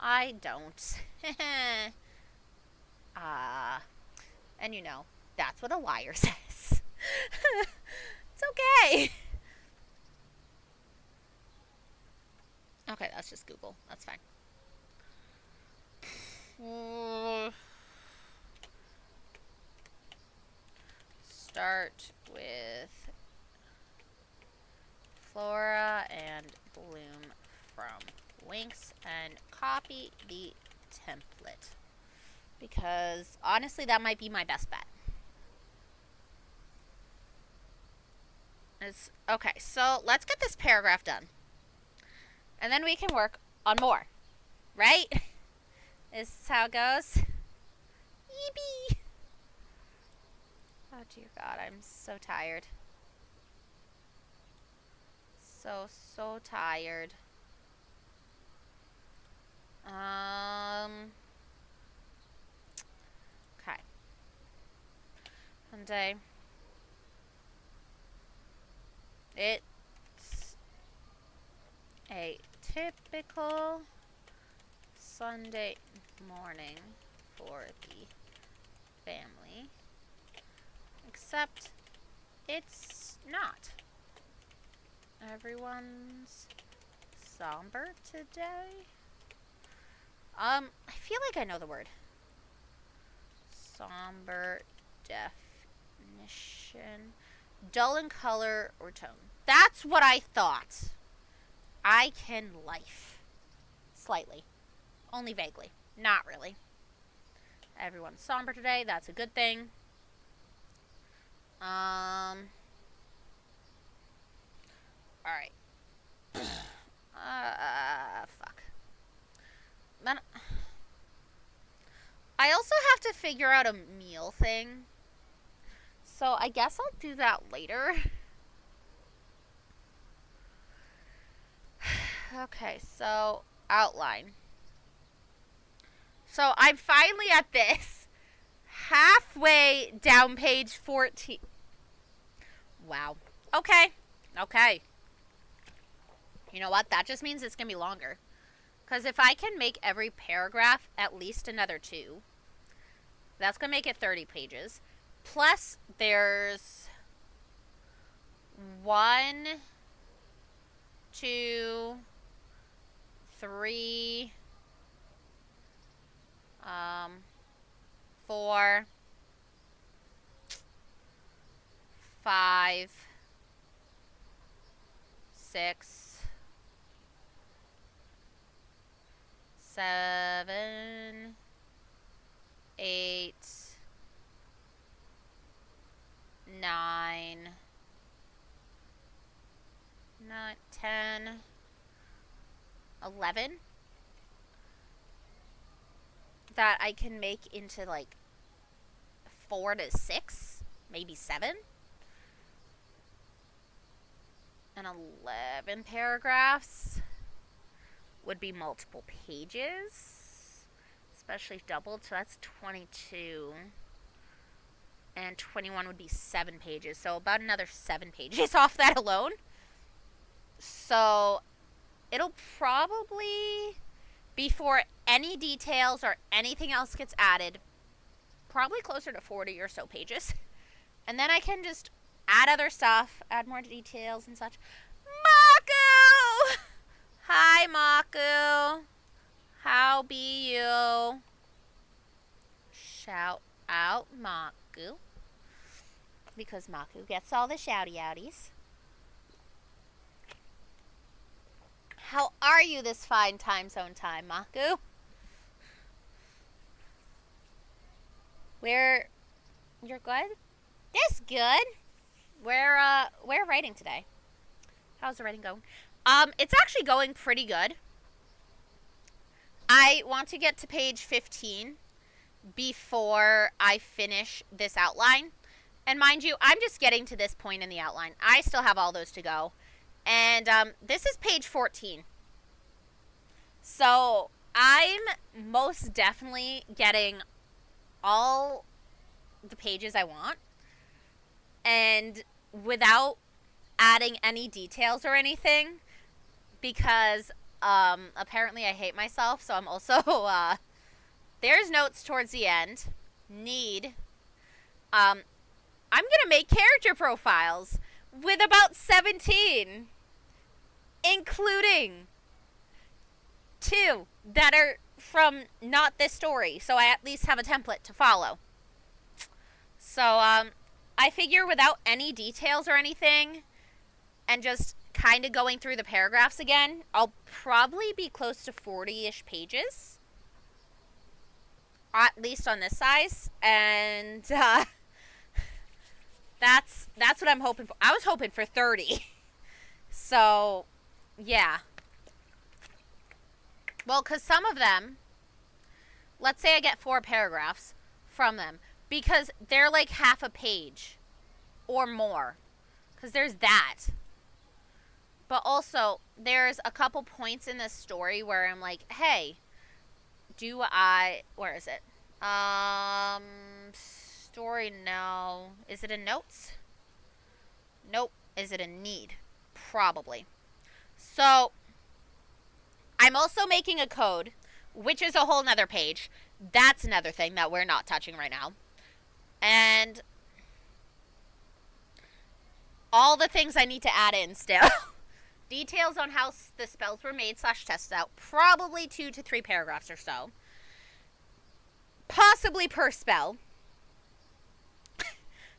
I don't. And you know, that's what a liar says. It's okay. Okay, that's just Google. That's fine. Start with Flora and Bloom from Winx and copy the template. Because honestly, that might be my best bet. Okay, so let's get this paragraph done. And then we can work on more. Right? This is how it goes. Yippee! Oh dear God, I'm so tired. So tired. Okay. Sunday. It's a typical Sunday morning for the family. Except it's not. Everyone's somber today. I feel like I know the word. Somber definition. Dull in color or tone. That's what I thought. I can life. Slightly. Only vaguely. Not really. Everyone's somber today. That's a good thing. Alright. Fuck. Then I also have to figure out a meal thing. So I guess I'll do that later. Okay, so outline. So I'm finally at this. Halfway down page 14. Wow. Okay. You know what? That just means it's going to be longer. Because if I can make every paragraph at least another 2, that's going to make it 30 pages. Plus, there's 1, 2, 3, 4, 5, 6, 7, 8, 9, 10, 11 that I can make into like 4 to 6, maybe 7. And 11 paragraphs would be multiple pages, especially doubled, so that's 22. And 21 would be 7 pages, so about another 7 pages off that alone. So it'll probably, before any details or anything else gets added, probably closer to 40 or so pages. And then I can just add other stuff, add more details and such. Maku! Hi, Maku. How be you? Shout out Maku. Because Maku gets all the shouty outies. How are you this fine time zone time, Maku? You're good? This good. We're writing today. How's the writing going? It's actually going pretty good. I want to get to page 15 before I finish this outline. And mind you, I'm just getting to this point in the outline. I still have all those to go. And this is page 14. So I'm most definitely getting all the pages I want. And without adding any details or anything, because apparently I hate myself, so I'm also there's notes towards the end. I'm gonna make character profiles with about 17, including 2 that are from not this story, so I at least have a template to follow. So I figure without any details or anything, and just kind of going through the paragraphs again, I'll probably be close to 40-ish pages. At least on this size. And that's what I'm hoping for. I was hoping for 30. So, yeah. Well, because some of them, let's say I get 4 paragraphs from them, because they're like half a page or more. Because there's that. But also, there's a couple points in this story where I'm like, hey, where is it? Story, no. Is it in notes? Nope. Is it in need? Probably. So, I'm also making a code, which is a whole nother page. That's another thing that we're not touching right now. And all the things I need to add in still. details on how the spells were made / tested out. Probably 2 to 3 paragraphs or so. Possibly per spell.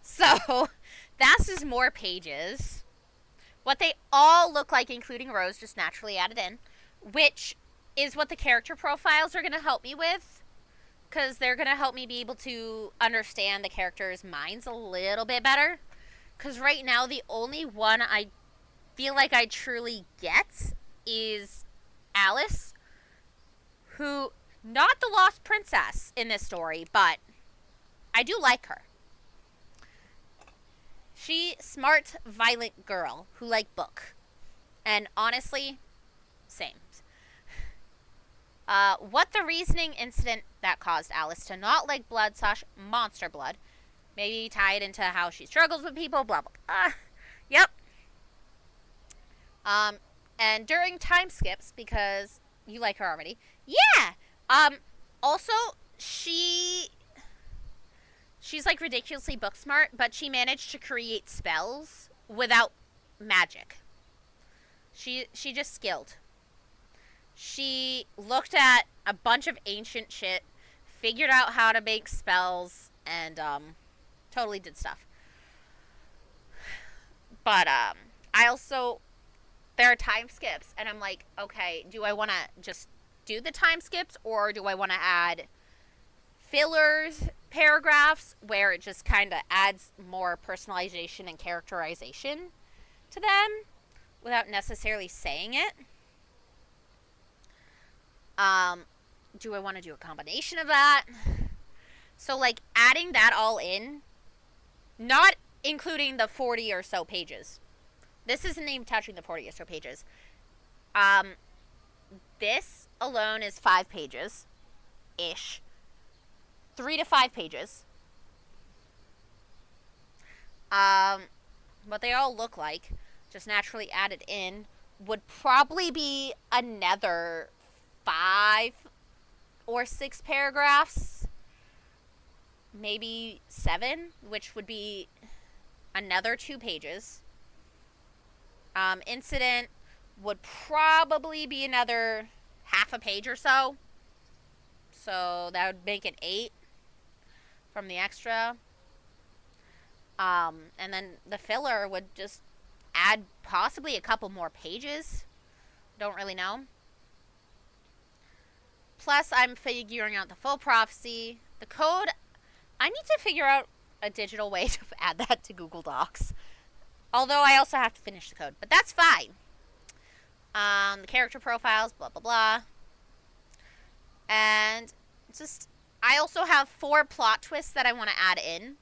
So, that's just more pages. What they all look like, including Rose, just naturally added in. Which is what the character profiles are going to help me with. Because they're going to help me be able to understand the characters' minds a little bit better. Because right now, the only one I feel like I truly get is Alice. Who, not the lost princess in this story, but I do like her. She, smart, violent girl who like book. And honestly, same. What the reasoning incident that caused Alice to not like blood / monster blood. Maybe tie it into how she struggles with people, blah, blah. Yep. And during time skips, because you like her already. Yeah! Also, she's like ridiculously book smart, but she managed to create spells without magic. She just skilled. She looked at a bunch of ancient shit, figured out how to make spells, and totally did stuff. But I also, there are time skips, and I'm like, okay, do I want to just do the time skips, or do I want to add fillers paragraphs where it just kind of adds more personalization and characterization to them without necessarily saying it? Do I want to do a combination of that? So, like, adding that all in, not including the 40 or so pages. This isn't even touching the 40 or so pages. This alone is 5 pages-ish. 3 to 5 pages. What they all look like, just naturally added in, would probably be another 5 or 6 paragraphs, maybe 7, which would be another 2 pages. Incident would probably be another half a page or so. So that would make it 8 from the extra. And then the filler would just add possibly a couple more pages. Don't really know. Plus, I'm figuring out the full prophecy. The code, I need to figure out a digital way to add that to Google Docs. Although I also have to finish the code. But that's fine. The character profiles, blah, blah, blah. And just, I also have 4 plot twists that I want to add in.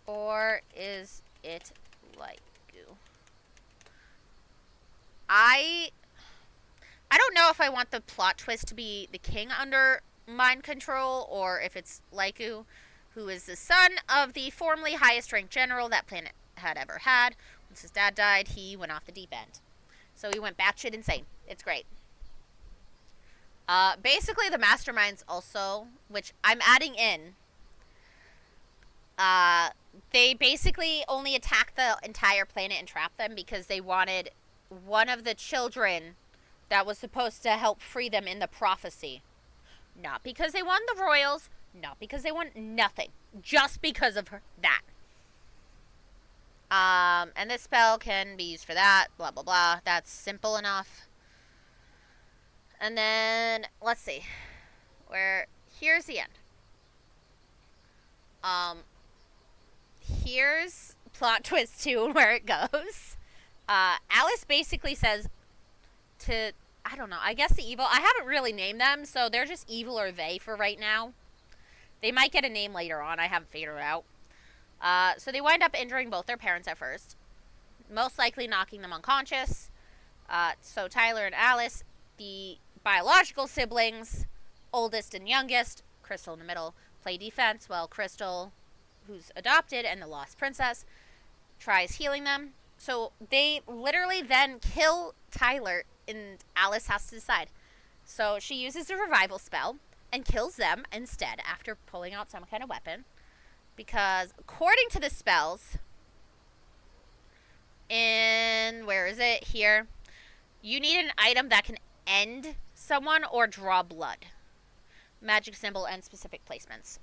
Or is it like goo? I don't know if I want the plot twist to be the king under mind control, or if it's Laiku, who is the son of the formerly highest ranked general that planet had ever had. Once his dad died, he went off the deep end. So he went batshit insane. It's great. Basically, the masterminds also, which I'm adding in, they basically only attacked the entire planet and trapped them because they wanted one of the children that was supposed to help free them in the prophecy. Not because they won the royals, not because they won nothing, just because of that. And this spell can be used for that, blah, blah, blah. That's simple enough. And then, let's see. Here's the end. Here's plot twist 2 and where it goes. Alice basically says to, I don't know, I guess the evil, I haven't really named them, so they're just evil or they for right now. They might get a name later on, I haven't figured it out. So they wind up injuring both their parents at first, most likely knocking them unconscious. So Tyler and Alice, the biological siblings, oldest and youngest, Crystal in the middle, play defense, while Crystal, who's adopted, and the lost princess, tries healing them. So they literally then kill Tyler, and Alice has to decide. So she uses a revival spell, and kills them instead after pulling out some kind of weapon. Because according to the spells, where is it? Here. You need an item that can end someone or draw blood. Magic symbol and specific placements.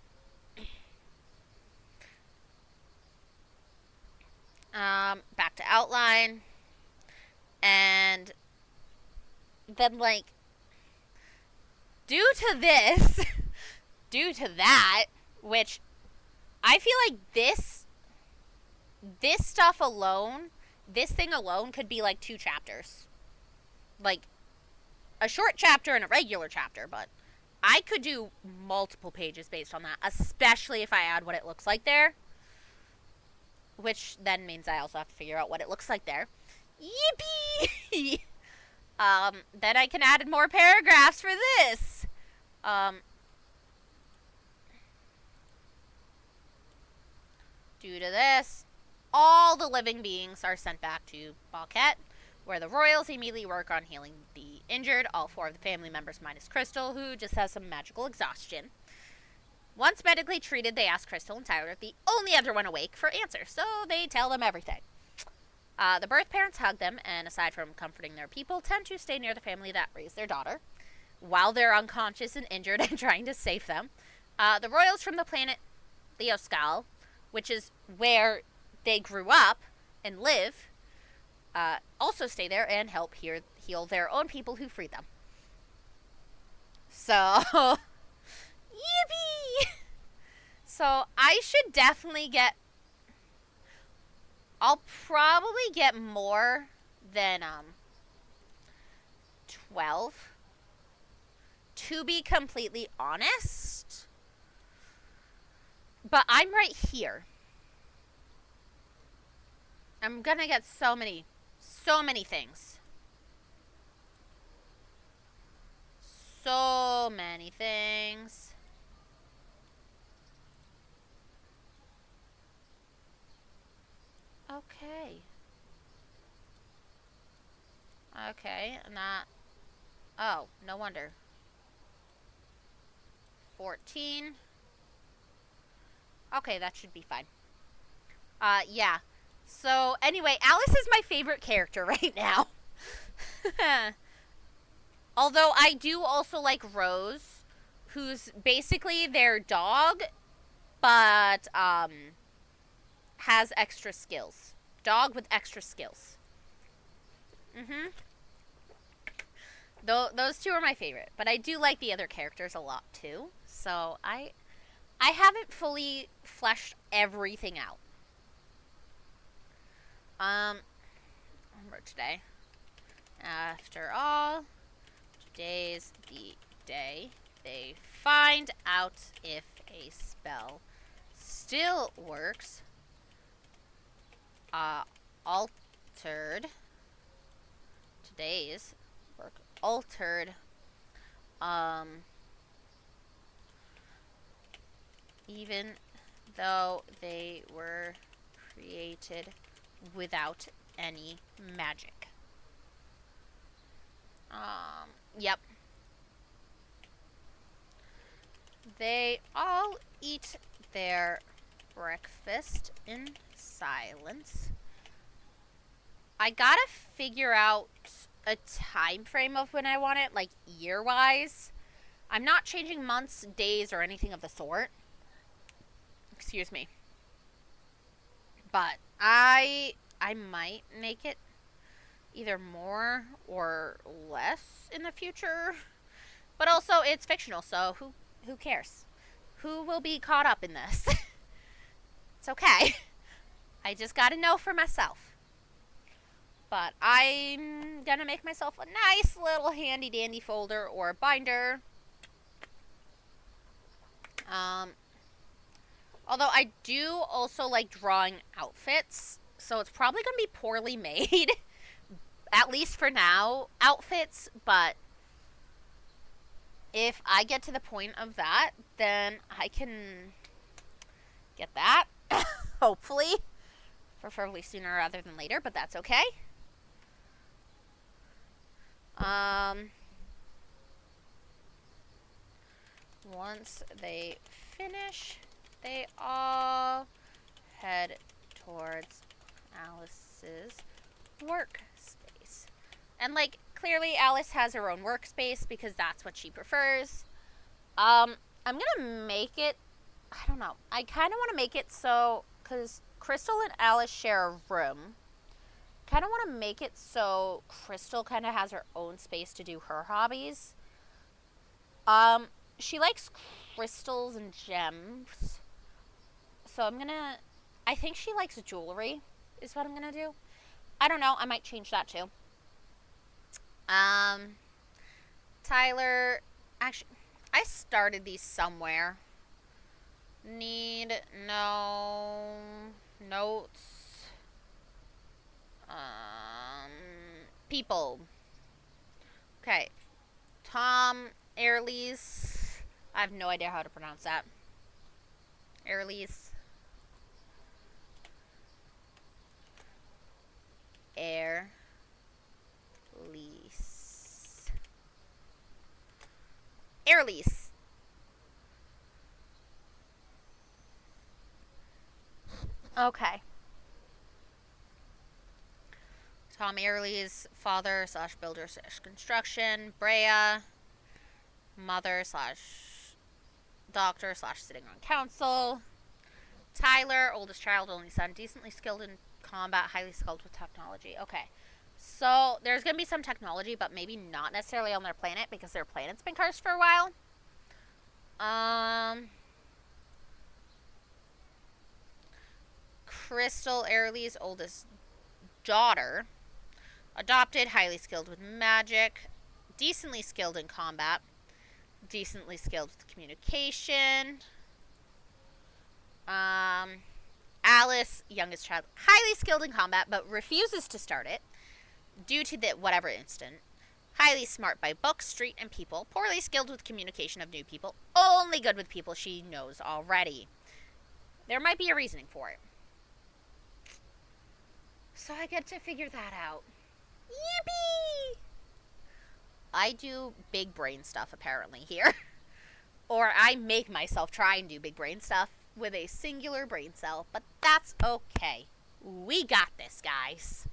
Back to outline. And then, like, due to this, due to that, which I feel like this stuff alone, this thing alone could be like 2 chapters. Like, a short chapter and a regular chapter, but I could do multiple pages based on that, especially if I add what it looks like there. Which then means I also have to figure out what it looks like there. Yippee! Then I can add more paragraphs for this. Due to this, all the living beings are sent back to Balquet, where the royals immediately work on healing the injured, all 4 of the family members minus Crystal, who just has some magical exhaustion. Once medically treated, they ask Crystal and Tyler, the only other one awake, for answers, so they tell them everything. The birth parents hug them, and aside from comforting their people, tend to stay near the family that raised their daughter, while they're unconscious and injured and trying to save them. The royals from the planet Leoscal, which is where they grew up and live, also stay there and help heal their own people who freed them. So, yippee! So, I should definitely I'll probably get more than 12. To be completely honest. But I'm right here. I'm gonna get so many things. So many things. Okay. Okay, and that... Oh, no wonder. 14. Okay, that should be fine. Yeah. So, anyway, Alice is my favorite character right now. Although I do also like Rose, who's basically their dog, but, has extra skills. Dog with extra skills. Mm-hmm. Those 2 are my favorite, but I do like the other characters a lot, too. So, I haven't fully fleshed everything out. Remember today. After all, today's the day they find out if a spell still works. Altered. Today's work altered. Even though they were created without any magic. Yep. They all eat their breakfast in silence. I gotta figure out a time frame of when I want it, like year-wise. I'm not changing months, days, or anything of the sort. Excuse me. But I might make it either more or less in the future. But also, it's fictional, so who cares? Who will be caught up in this? It's okay. I just gotta know for myself. But I'm gonna make myself a nice little handy-dandy folder or binder. Although I do also like drawing outfits, so it's probably gonna be poorly made. At least for now, outfits, but if I get to the point of that, then I can get that, hopefully, preferably sooner rather than later, but that's okay. Once they finish, they all head towards Alice's workspace. And, like, clearly Alice has her own workspace because that's what she prefers. I'm gonna make it, I don't know, I kind of want to make it so, because Crystal and Alice share a room, kind of want to make it so Crystal kind of has her own space to do her hobbies. She likes crystals and gems, so I think she likes jewelry, is what I'm gonna do. I don't know, I might change that too. Tyler, actually, I started these somewhere. Need no notes. People. Okay. Tom Airleys. I have no idea how to pronounce that. Airleys. Airleys. Airleys. Okay. Tom Airley's father slash builder slash construction. Brea, mother slash doctor slash sitting on council. Tyler, oldest child, only son, decently skilled in combat, highly skilled with technology. Okay. So there's going to be some technology, but maybe not necessarily on their planet because their planet's been cursed for a while. Crystal Airley's oldest daughter, adopted, highly skilled with magic, decently skilled in combat, decently skilled with communication. Alice, youngest child, highly skilled in combat, but refuses to start it due to the whatever incident. Highly smart by book, street, and people. Poorly skilled with communication of new people. Only good with people she knows already. There might be a reasoning for it. So I get to figure that out. Yippee! I do big brain stuff apparently here. Or I make myself try and do big brain stuff with a singular brain cell. But that's okay. We got this, guys.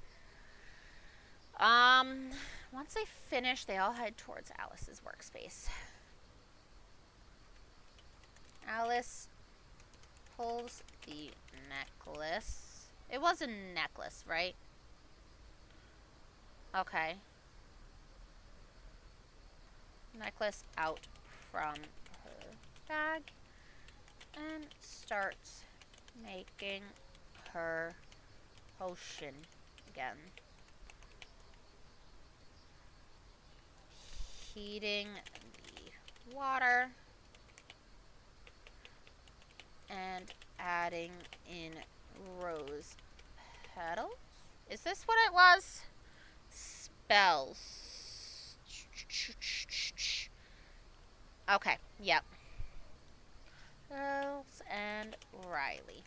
Once they finish, they all head towards Alice's workspace. Alice pulls the necklace. It was a necklace, right? Okay. Necklace out from her bag and starts making her potion again. Heating the water and adding in rose petals. Is this what it was? Spells. Okay, yep. Rose and Riley.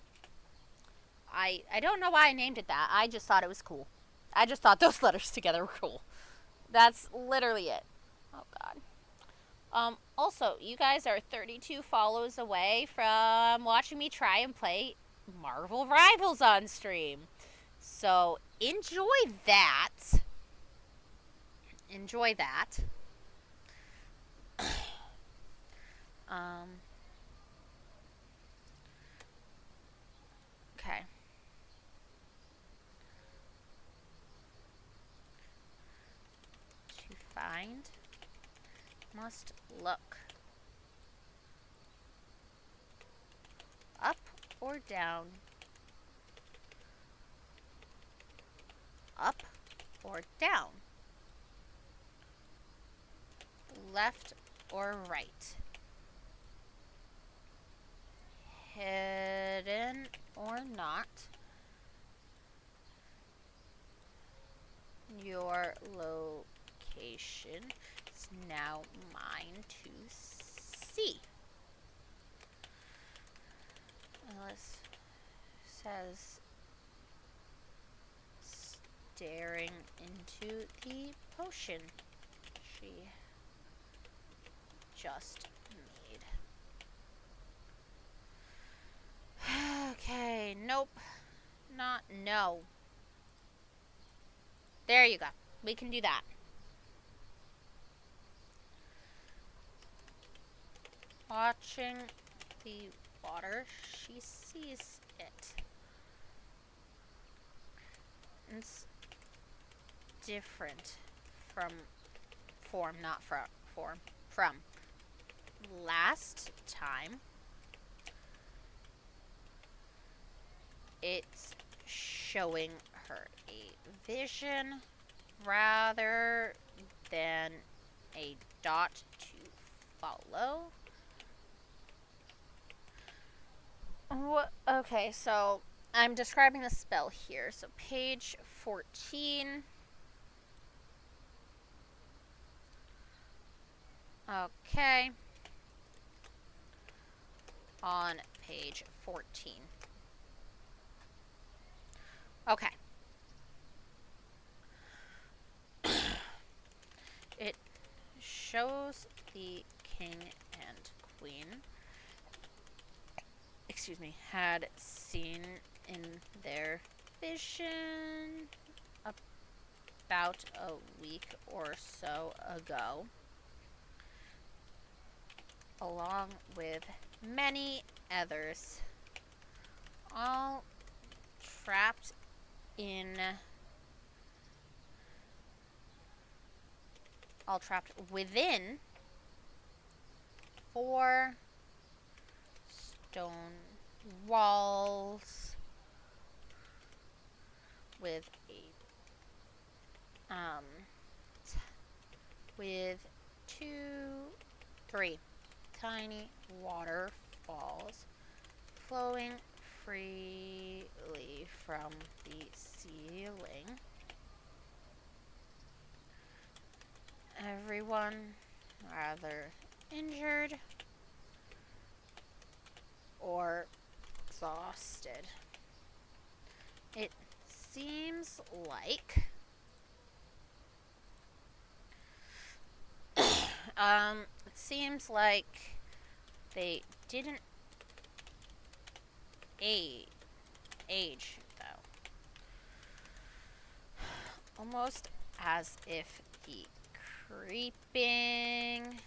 I don't know why I named it that. I just thought it was cool. I just thought those letters together were cool. That's literally it. Oh, God. Also, you guys are 32 follows away from watching me try and play Marvel Rivals on stream. So, enjoy that. Enjoy that. Okay. To find, must look up or down, up or down, left or right, hidden or not, your location is now mine to see. Alice says, staring into the potion she just made. not? No. There you go. We can do that. Watching the water, she sees it. It's different from form, not from form. From last time, it's showing her a vision rather than a dot to follow. Okay, so I'm describing the spell here. So page 14. Okay. On page 14. Okay. It shows the king and queen, had seen in their vision about a week or so ago, along with many others, all trapped within 4 stone walls with with 3 tiny waterfalls flowing freely from the ceiling. Everyone rather injured or exhausted. It seems like they didn't age though. Almost as if the creeping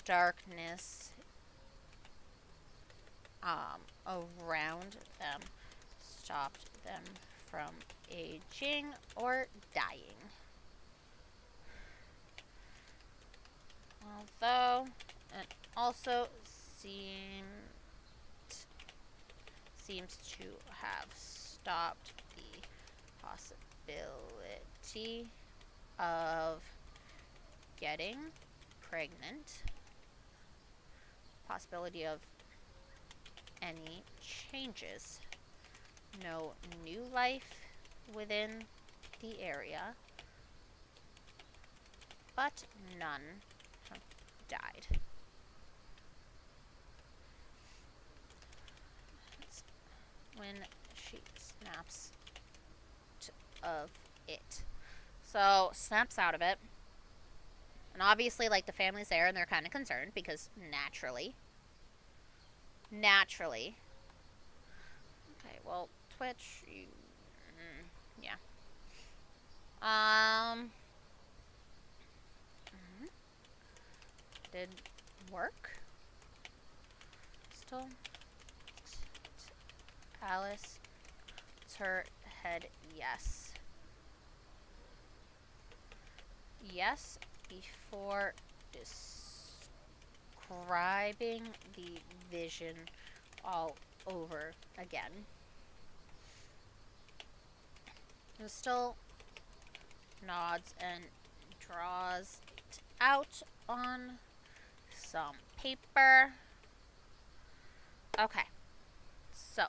darkness around them stopped them from aging or dying. Although it also seems to have stopped the possibility of getting pregnant, possibility of any changes, no new life within the area, but none have died. That's when she snaps of it. So, snaps out of it. And obviously, like, the family's there and they're kind of concerned because naturally. Okay, well, Twitch, yeah. Did work? Still? Alice, it's her head, yes. Yes, before describing the vision all over again. It still nods and draws it out on some paper. Okay. So.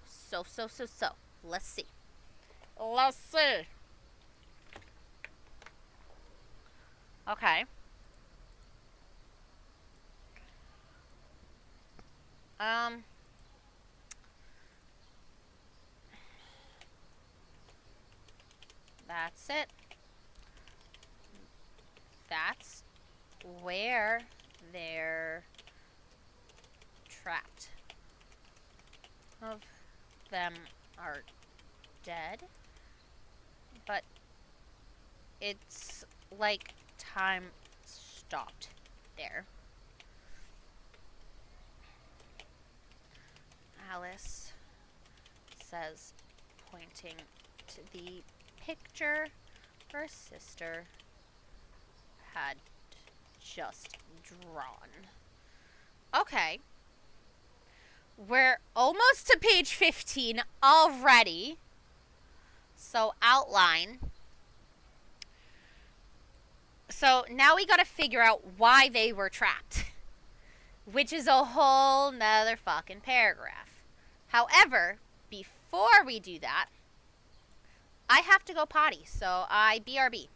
Let's see. Okay. That's it. That's where they're trapped. Of them are dead, but it's like time stopped there. Alice says, pointing to the picture her sister had just drawn. Okay. We're almost to page 15 already. So, outline. So, now we gotta figure out why they were trapped, which is a whole nother fucking paragraph. However, before we do that, I have to go potty, so I BRB.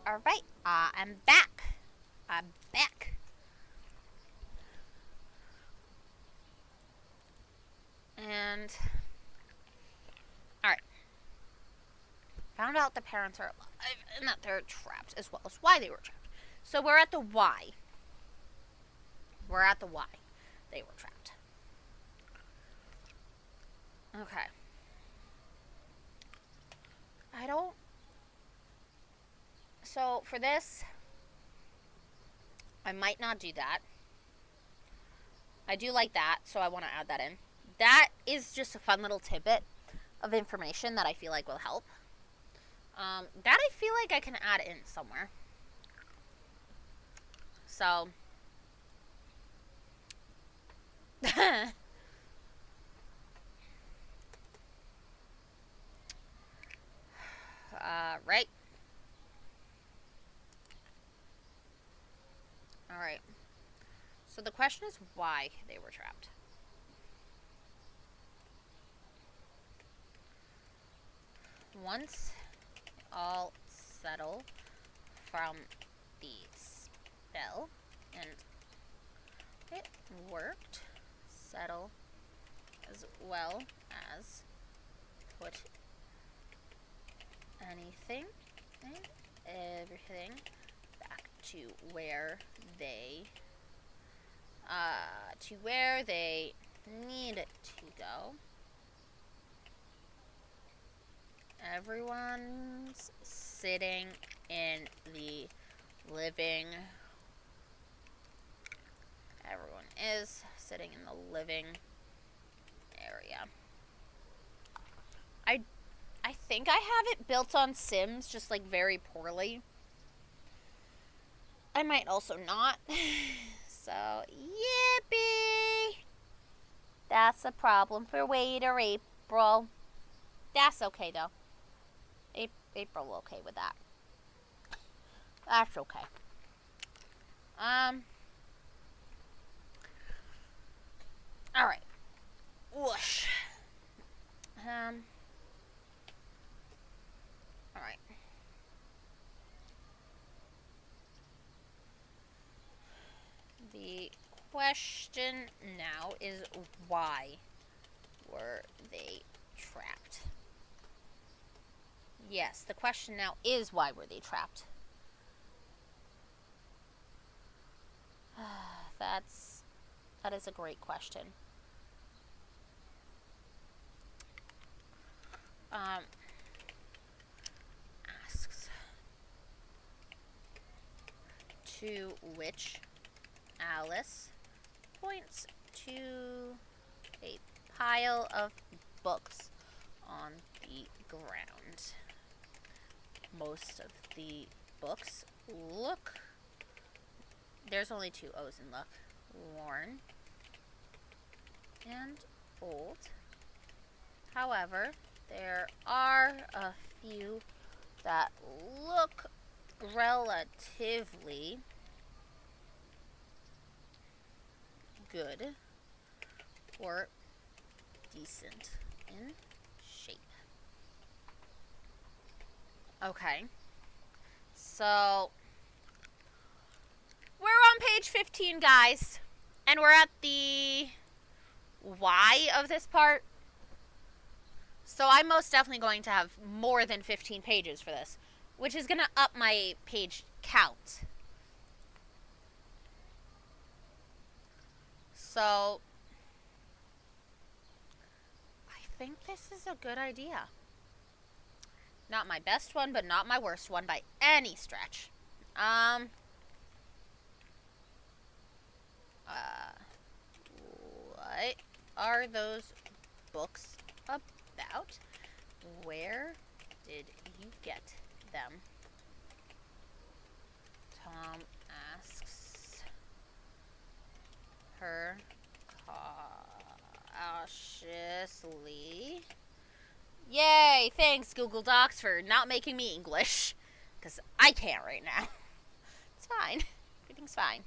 Alright. I'm back. I'm back. And, alright. Found out the parents are alive and that they're trapped, as well as why they were trapped. So we're at the why. We're at the why they were trapped. Okay. I don't. So for this, I might not do that. I do like that, so I want to add that in. That is just a fun little tidbit of information that I feel like will help. That I feel like I can add in somewhere. So, right. All right. So the question is why they were trapped. Once all settle from the spell, and it worked, settle as well as put anything and everything back to where they need it to go. Everyone's sitting in the living. Everyone is sitting in the living area. I think I have it built on Sims, just like very poorly. I might also not. So, yippee! That's a problem for Waiter April. That's okay though. April okay with that. That's okay. All right. Whoosh. All right. The question now is why were they trapped? Yes, the question now is why were they trapped? That is a great question. Asks to which Alice points to a pile of books on the ground. Most of the books look, there's only two O's in look, worn and old. However, there are a few that look relatively good or decent in shape. Okay, so we're on page 15, guys, and we're at the why of this part. So I'm most definitely going to have more than 15 pages for this, which is going to up my page count. So I think this is a good idea. Not my best one, but not my worst one by any stretch. What are those books about? Where did you get them? Tom asks her cautiously. Yay, thanks Google Docs for not making me English, because I can't right now. It's fine. Everything's fine.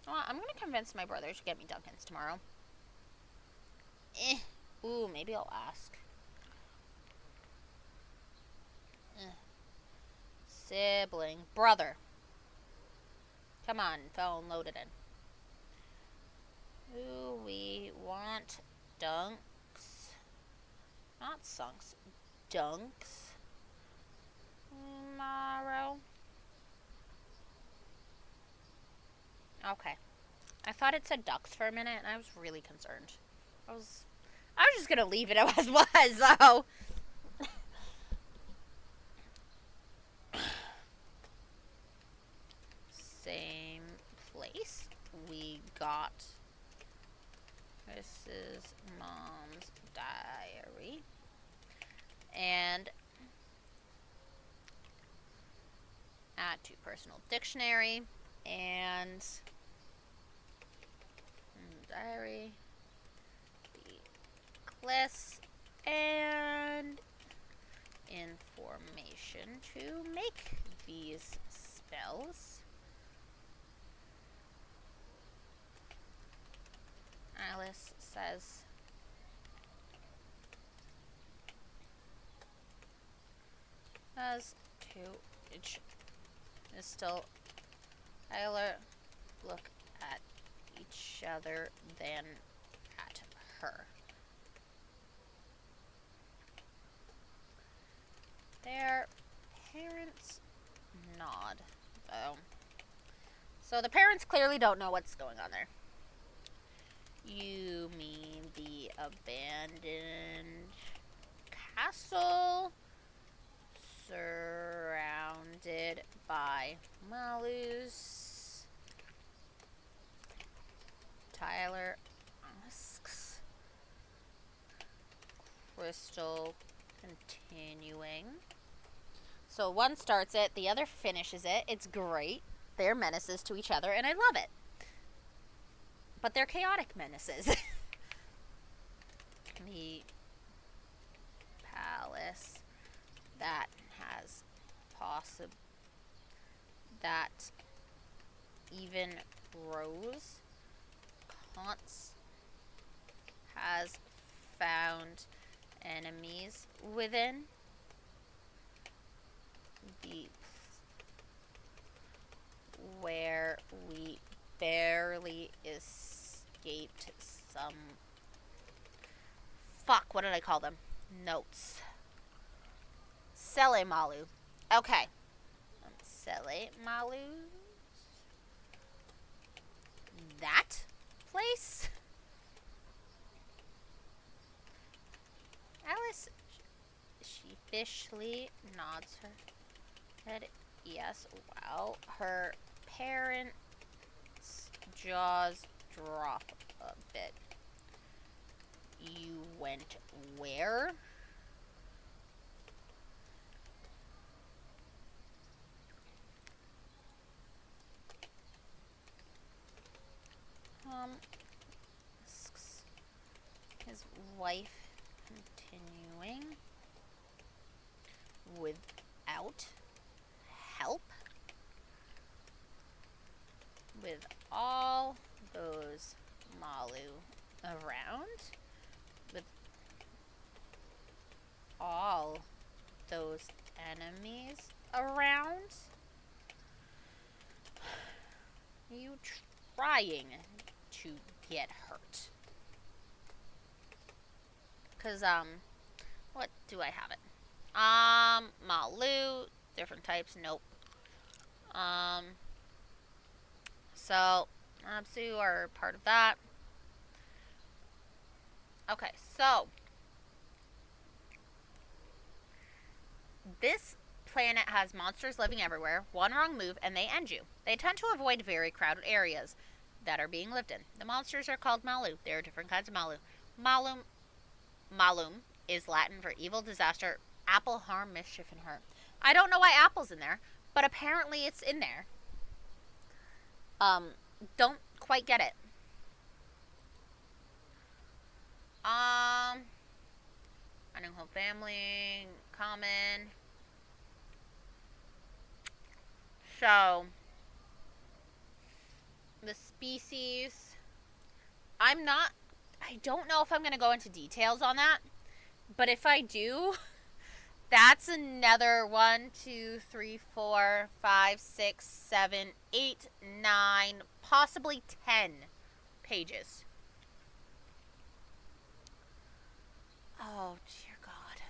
I'm going to convince my brother to get me Dunkin's tomorrow. Ooh, maybe I'll ask. Sibling. Brother. Come on, phone, load it in. Ooh, we want dunks. Not sunks. Dunks. Tomorrow. Okay. I thought it said ducks for a minute, and I was really concerned. I was just gonna leave it as was, so. Same place. We got Chris's mom's diary. And add to personal dictionary. And diary. The cliss. And information to make these spells. Alice says as to each is still Tyler look at each other than at her. Their parents nod, though. So the parents clearly don't know what's going on there. You mean the abandoned castle surrounded by Malus? Tyler asks. Crystal continuing. So one starts it, the other finishes it. It's great. They're menaces to each other, and I love it. But they're chaotic menaces. The palace that has that even Rose Constance has found enemies within. The where we barely escaped some. Fuck, what did I call them? Notes. Sele Malu. Okay. Sele Malu. That place? Alice sheepishly nods her head. Yes, wow. Her parents' jaws drop a bit. You went where? His wife continuing. Without help? With all those Malu around? With all those enemies around? You trying to get hurt? Cause what do I have it? Malu, different types, nope. So Absu are part of that. Okay, so this planet has monsters living everywhere. One wrong move and they end you. They tend to avoid very crowded areas that are being lived in. The monsters are called Malu. There are different kinds of Malu. Malum is Latin for evil, disaster, apple, harm, mischief, and hurt. I don't know why apple's in there, but apparently it's in there. Don't quite get it. Finding whole family, common. So, the species, I don't know if I'm going to go into details on that, but if I do, that's another 1, 2, 3, 4, 5, 6, 7, 8, 9, possibly 10 pages. Oh, dear God.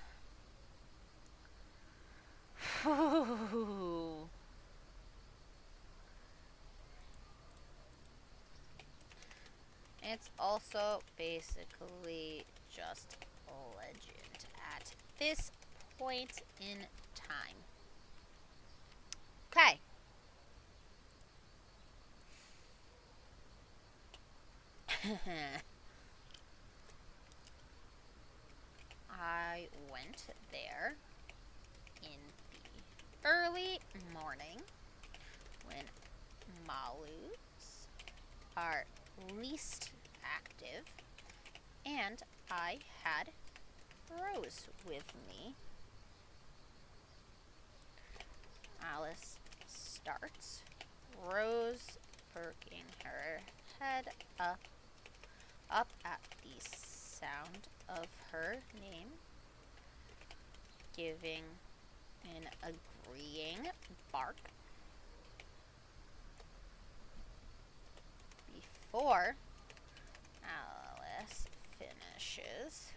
It's also basically just a legend at this point in time. Okay. I went there in the early morning when Malus are least active, and I had Rose with me. Alice starts, Rose perking her head up at the sound of her name, giving an agreeing bark. Before Alice finishes,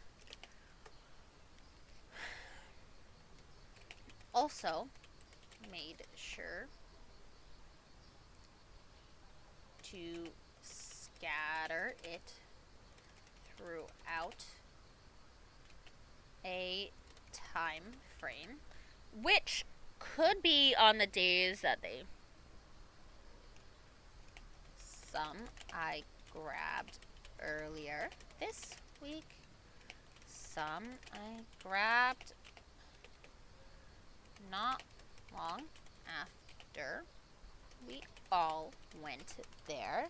also made sure to scatter it throughout a time frame, which could be on the days that some I grabbed earlier this week, some I grabbed not long after we all went there.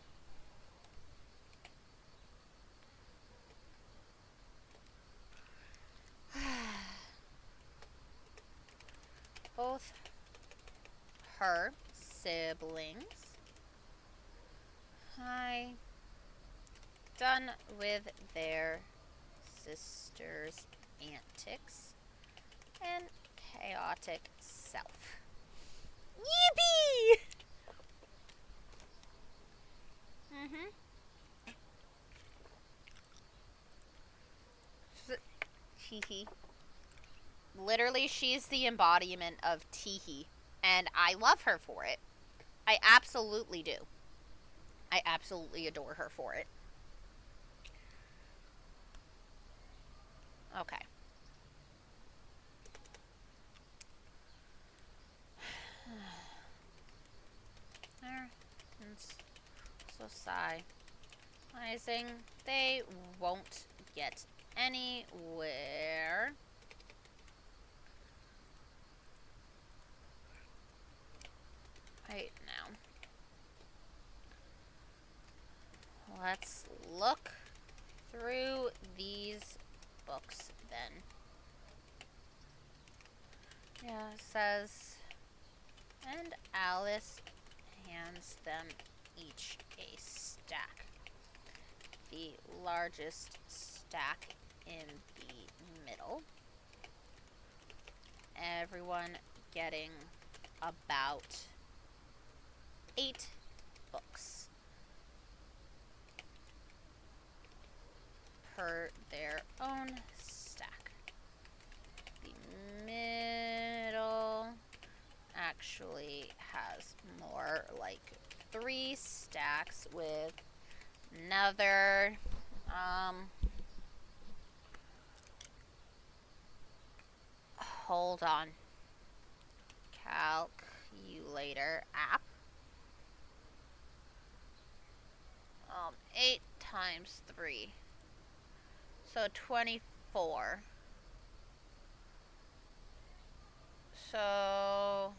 Both her siblings. I done with their sister's antics and chaotic self. Yippee! Teehee. Literally, she's the embodiment of teehee, and I love her for it. I absolutely do. I absolutely adore her for it. Okay. So sizing, they won't get anywhere. Right now. Let's look through these books then. Yeah, it says, and Alice hands them each a stack. The largest stack in the middle. Everyone getting about 8 books per their own stack. The middle actually has more, like 3 stacks with another hold on, calculator app. 8 times 3, so 24. So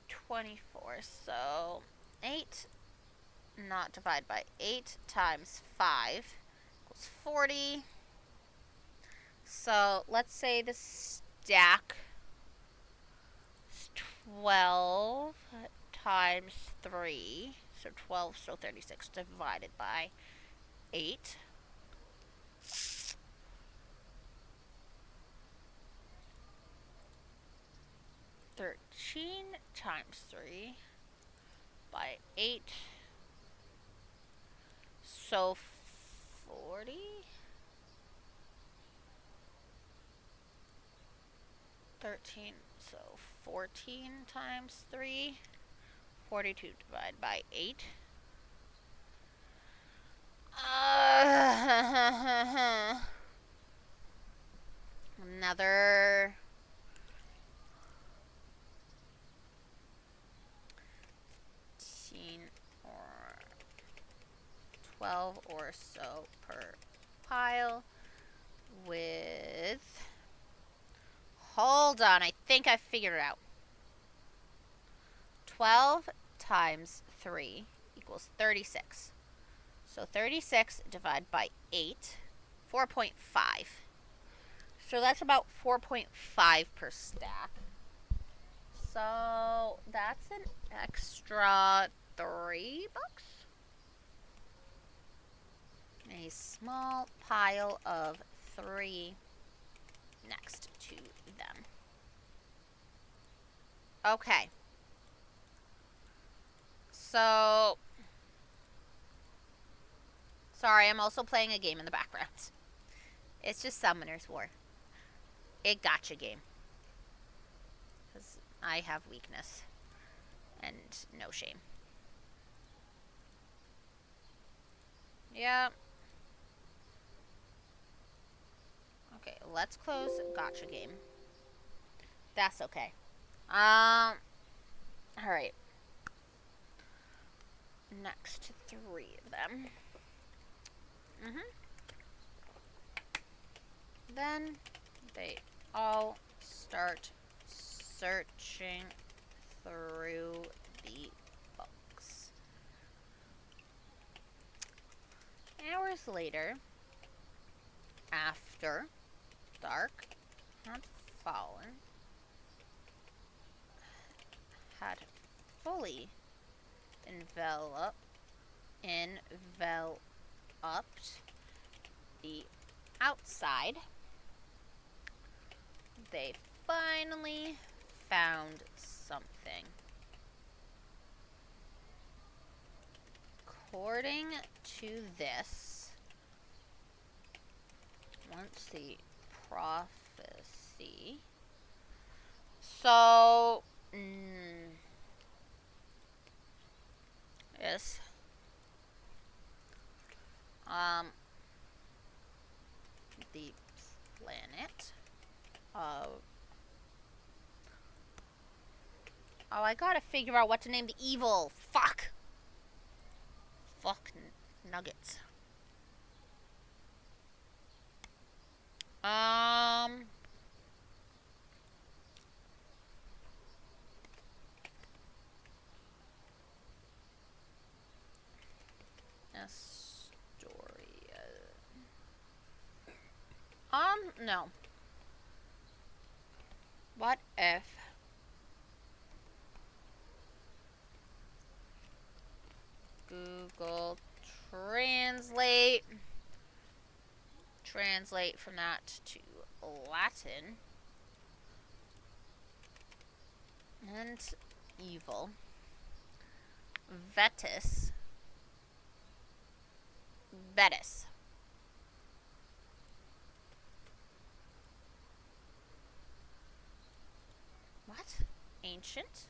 24. So 8 not divided by 8 times 5 equals 40. So let's say the stack is 12 times 3. So 12, so 36 divided by 8. 13 times 3 by 8. So 40. 13, so 14 times 3. 42 divided by 8. Another 15 or 12 or so per pile. with... Hold on, I think I figured it out. 12 times 3 equals 36. So 36 divided by 8, 4.5. So that's about 4.5 per stack. So that's an extra $3. A small pile of 3 next to them. Okay. So, sorry, I'm also playing a game in the background. It's just Summoner's War. A gotcha game. Because I have weakness. And no shame. Yeah. Okay, let's close gotcha game. That's okay. Alright. Next 3 of them. Then they all start searching through the books. Hours later, after dark had fallen, had fully enveloped the outside, they finally found something. According to this, once the prophecy, so yes, the planet of, oh, I gotta figure out what to name the evil. Fuck nuggets. Astoria. No. What if Google Translate from that to Latin and evil Betis what? Ancient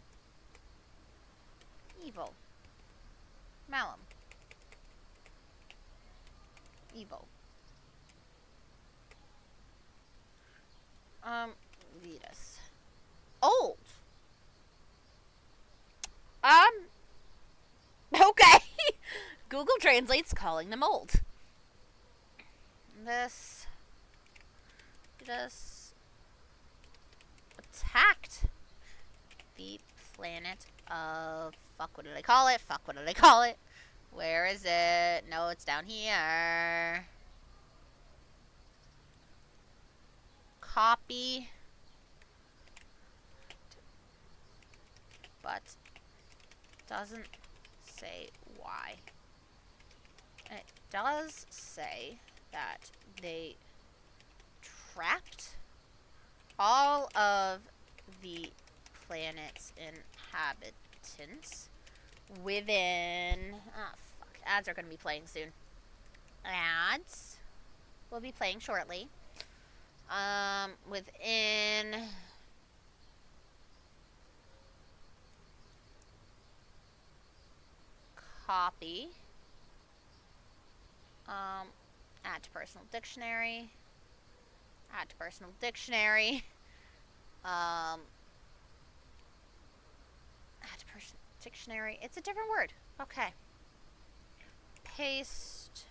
evil Malum evil Vetus old okay. Google Translate's calling them old. This attacked the planet of what did I call it? Where is it? No, it's down here. Copy. But doesn't say why. It does say that they trapped all of the planet's inhabitants within... Oh, fuck. Ads are going to be playing soon. Ads will be playing shortly. Within... Copy. Add to personal dictionary. Add to personal dictionary. Add to personal dictionary. It's a different word. Okay. Paste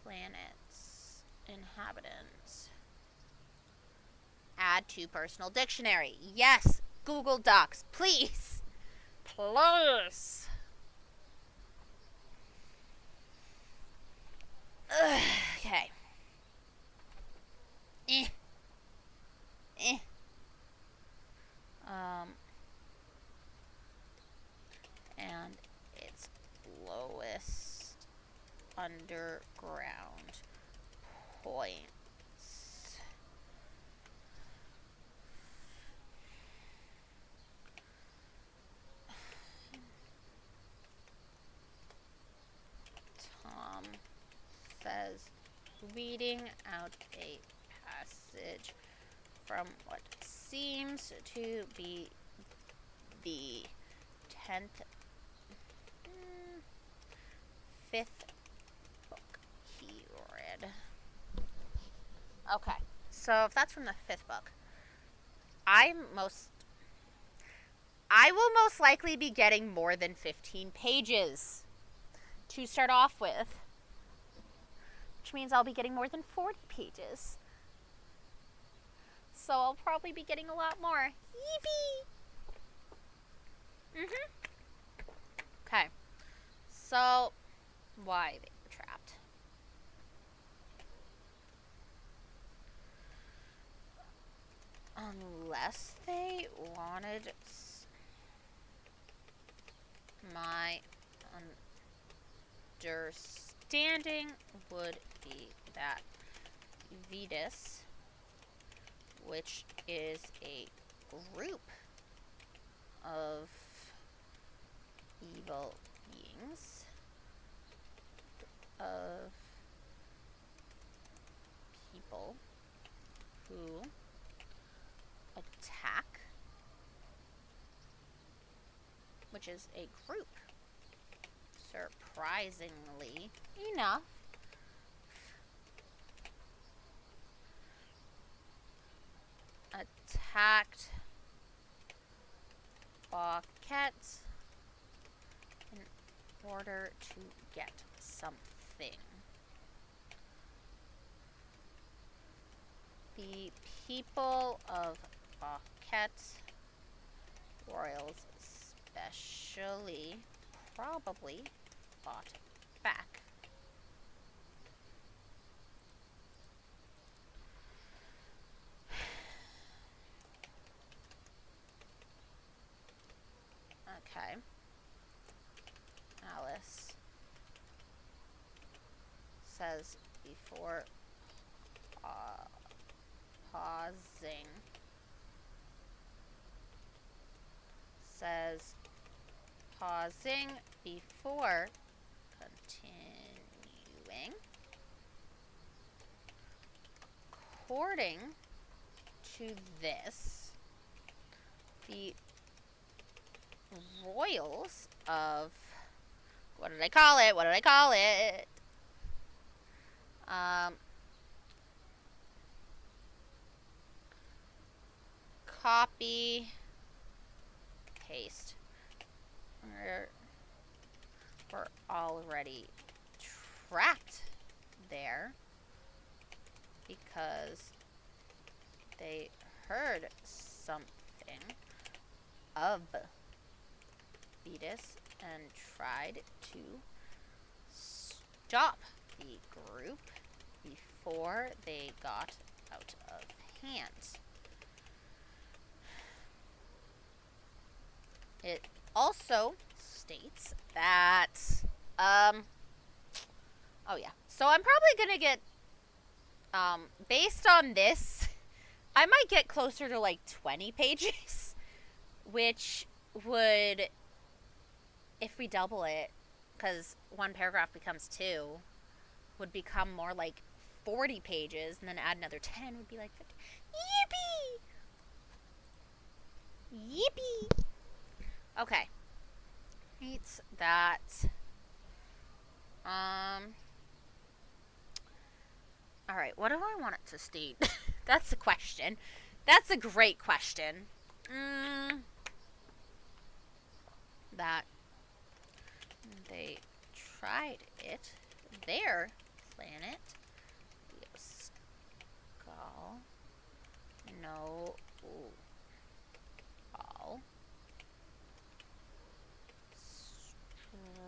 planets inhabitants. Add to personal dictionary. Yes, Google Docs, please. Please. Okay. Eh. And its lowest underground points. Tom says, reading out a passage from what seems to be the 10th, 5th book he read. Okay, so if that's from the 5th book, I will most likely be getting more than 15 pages to start off with, which means I'll be getting more than 40 pages. So I'll probably be getting a lot more. Yippee! Okay. So, why they were trapped. Unless they wanted... My understanding would be that Vetus, which is a group of evil beings, of people who attack, which is a group, surprisingly enough, attacked Bauquet in order to get something. The people of Bauquet, royals especially, probably fought back. Okay. Alice says before pausing, says pausing before continuing. According to this, the royals of, what did I call it? Copy, paste. We're already trapped there because they heard something of Vetus and tried to stop the group before they got out of hand. It also states that, oh yeah, so I'm probably gonna get, based on this, I might get closer to like 20 pages, which would, if we double it, because one paragraph becomes 2, would become more like 40 pages, and then add another 10 would be like 50. Yippee! Yippee! Okay. Hates that. Alright, what do I want it to state? That's the question. That's a great question. That they tried it. Their planet all know all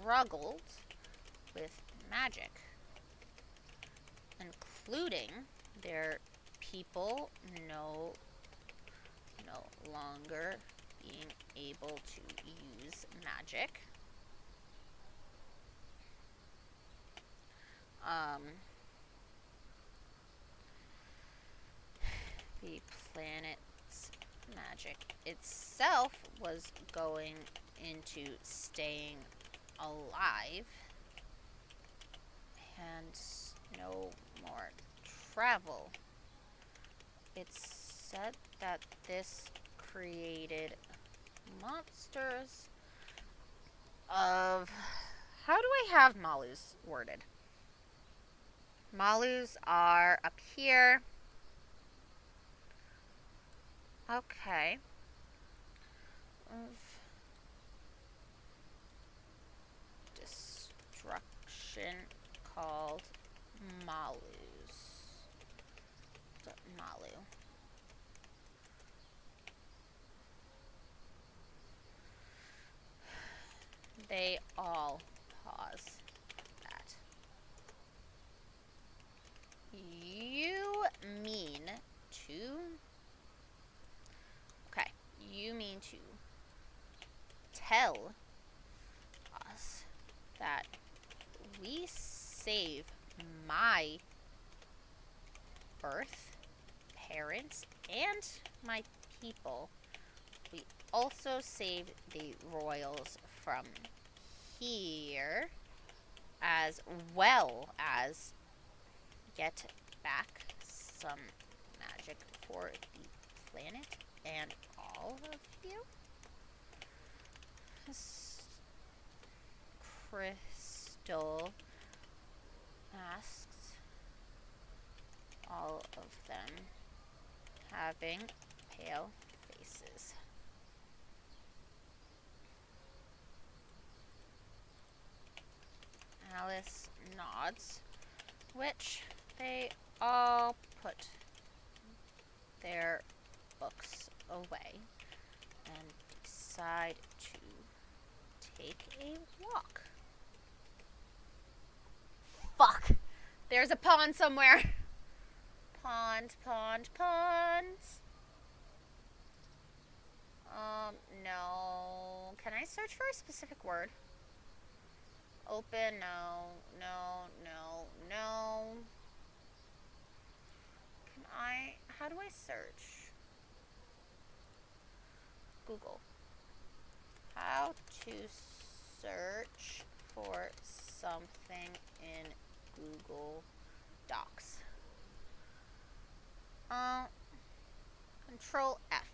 struggled with magic, including their people no longer being able to use magic. The planet's magic itself was going into staying alive, and no more travel. It's said that this created monsters of... How do I have Malus worded? Malus are up here. Okay. Of destruction called Malus. Malu. They all pause that. You mean to... Okay. You mean to tell us that we save my Earth, parents, and my people. We also saved the royals from here, as well as get back some magic for the planet and all of you. Crystal asks, all of them having pale faces. Alice nods, which they all put their books away and decide to take a walk. Fuck! There's a pond somewhere. Pond. No. Can I search for a specific word? Open, no. Can I... How do I search? Google. How to search for something in Google Docs. Control F.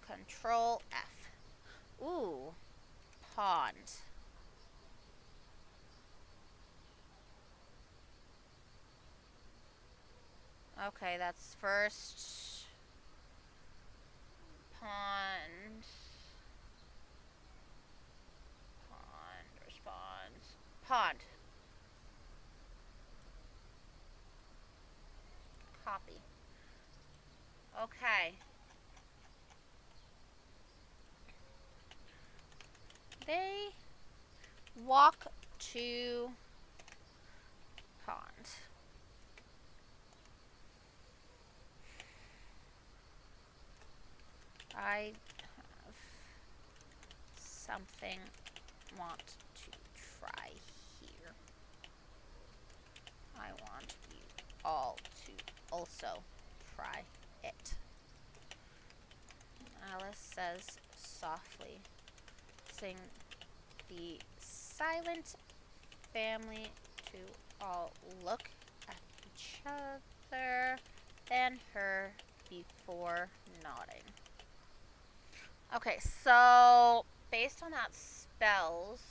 Control F. Ooh. Pond. Okay, that's first. Pond. Responds. Pond. Copy. Okay. They walk to pond. I have something want to try here. I want you all to also try it. Alice says softly, sing the silent family to all look at each other, then her before nodding. Okay, so based on that spells,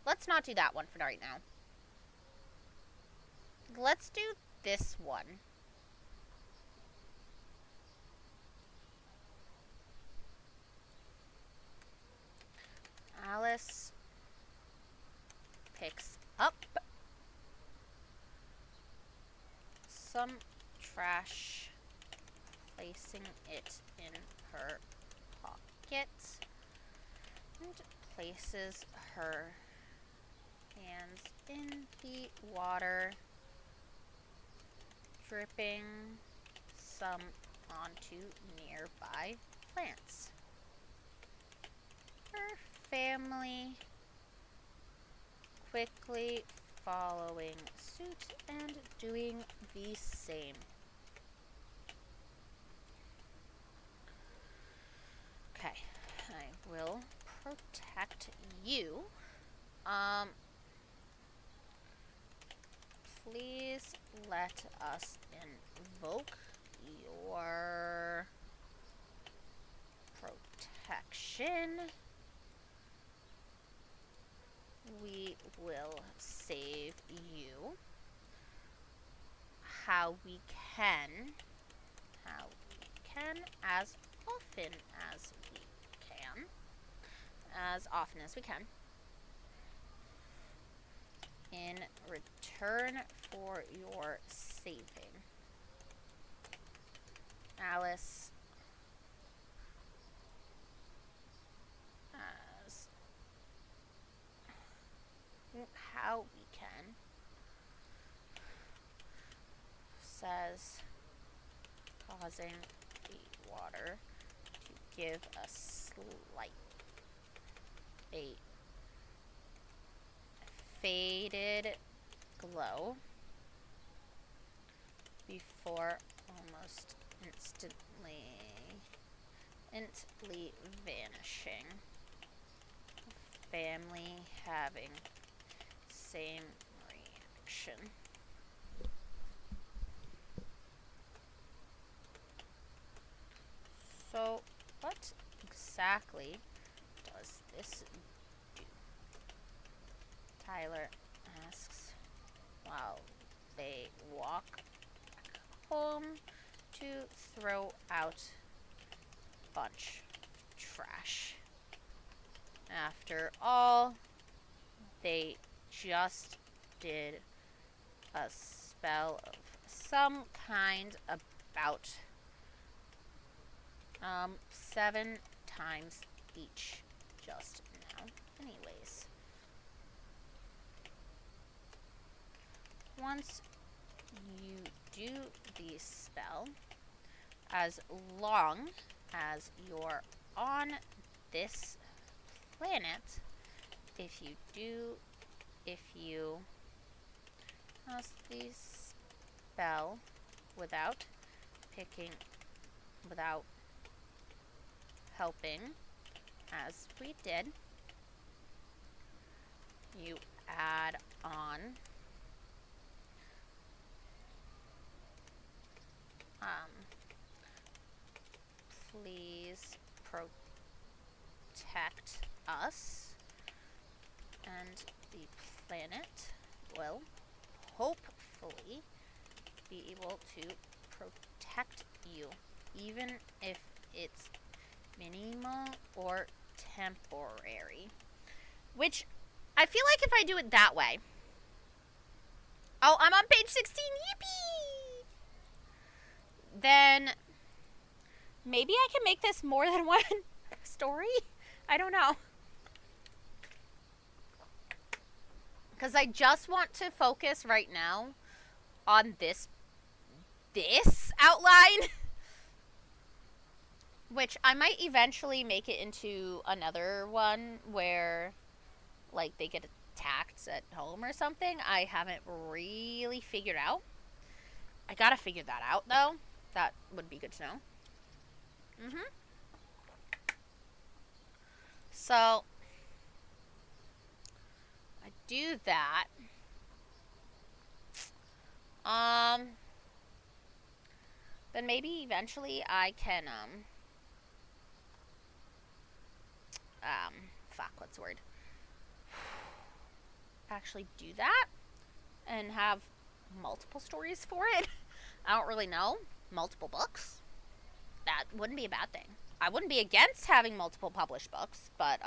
let's not do that one for right now. Let's do this one. Alice picks up some trash, placing it in her pocket, and places her hands in the water, dripping some onto nearby plants. Her family quickly following suit and doing the same. Okay, I will protect you. Please let us invoke your protection. We will save you how we can, as often as we can, in return for your saving. Alice, as how we can, says, causing the water to give a faded glow before almost instantly vanishing. Family having same reaction. So, what exactly does this do? Tyler asks while they walk back home to throw out a bunch of trash. After all, they just did a spell of some kind about 7 times each just now. Anyways, once you do the spell, as long as you're on this planet, if you cast the spell without helping, as we did, you add on please protect us, and the planet will hopefully be able to protect you, even if it's minimal or temporary. Which, I feel like if I do it that way... Oh, I'm on page 16, yippee! Then maybe I can make this more than one story? I don't know. Because I just want to focus right now on this outline. Which I might eventually make it into another one where, like, they get attacked at home or something. I haven't really figured out. I gotta figure that out, though. That would be good to know. So, I do that. Then maybe eventually I can, what's the word? Actually do that and have multiple stories for it. I don't really know. Multiple books? That wouldn't be a bad thing. I wouldn't be against having multiple published books, but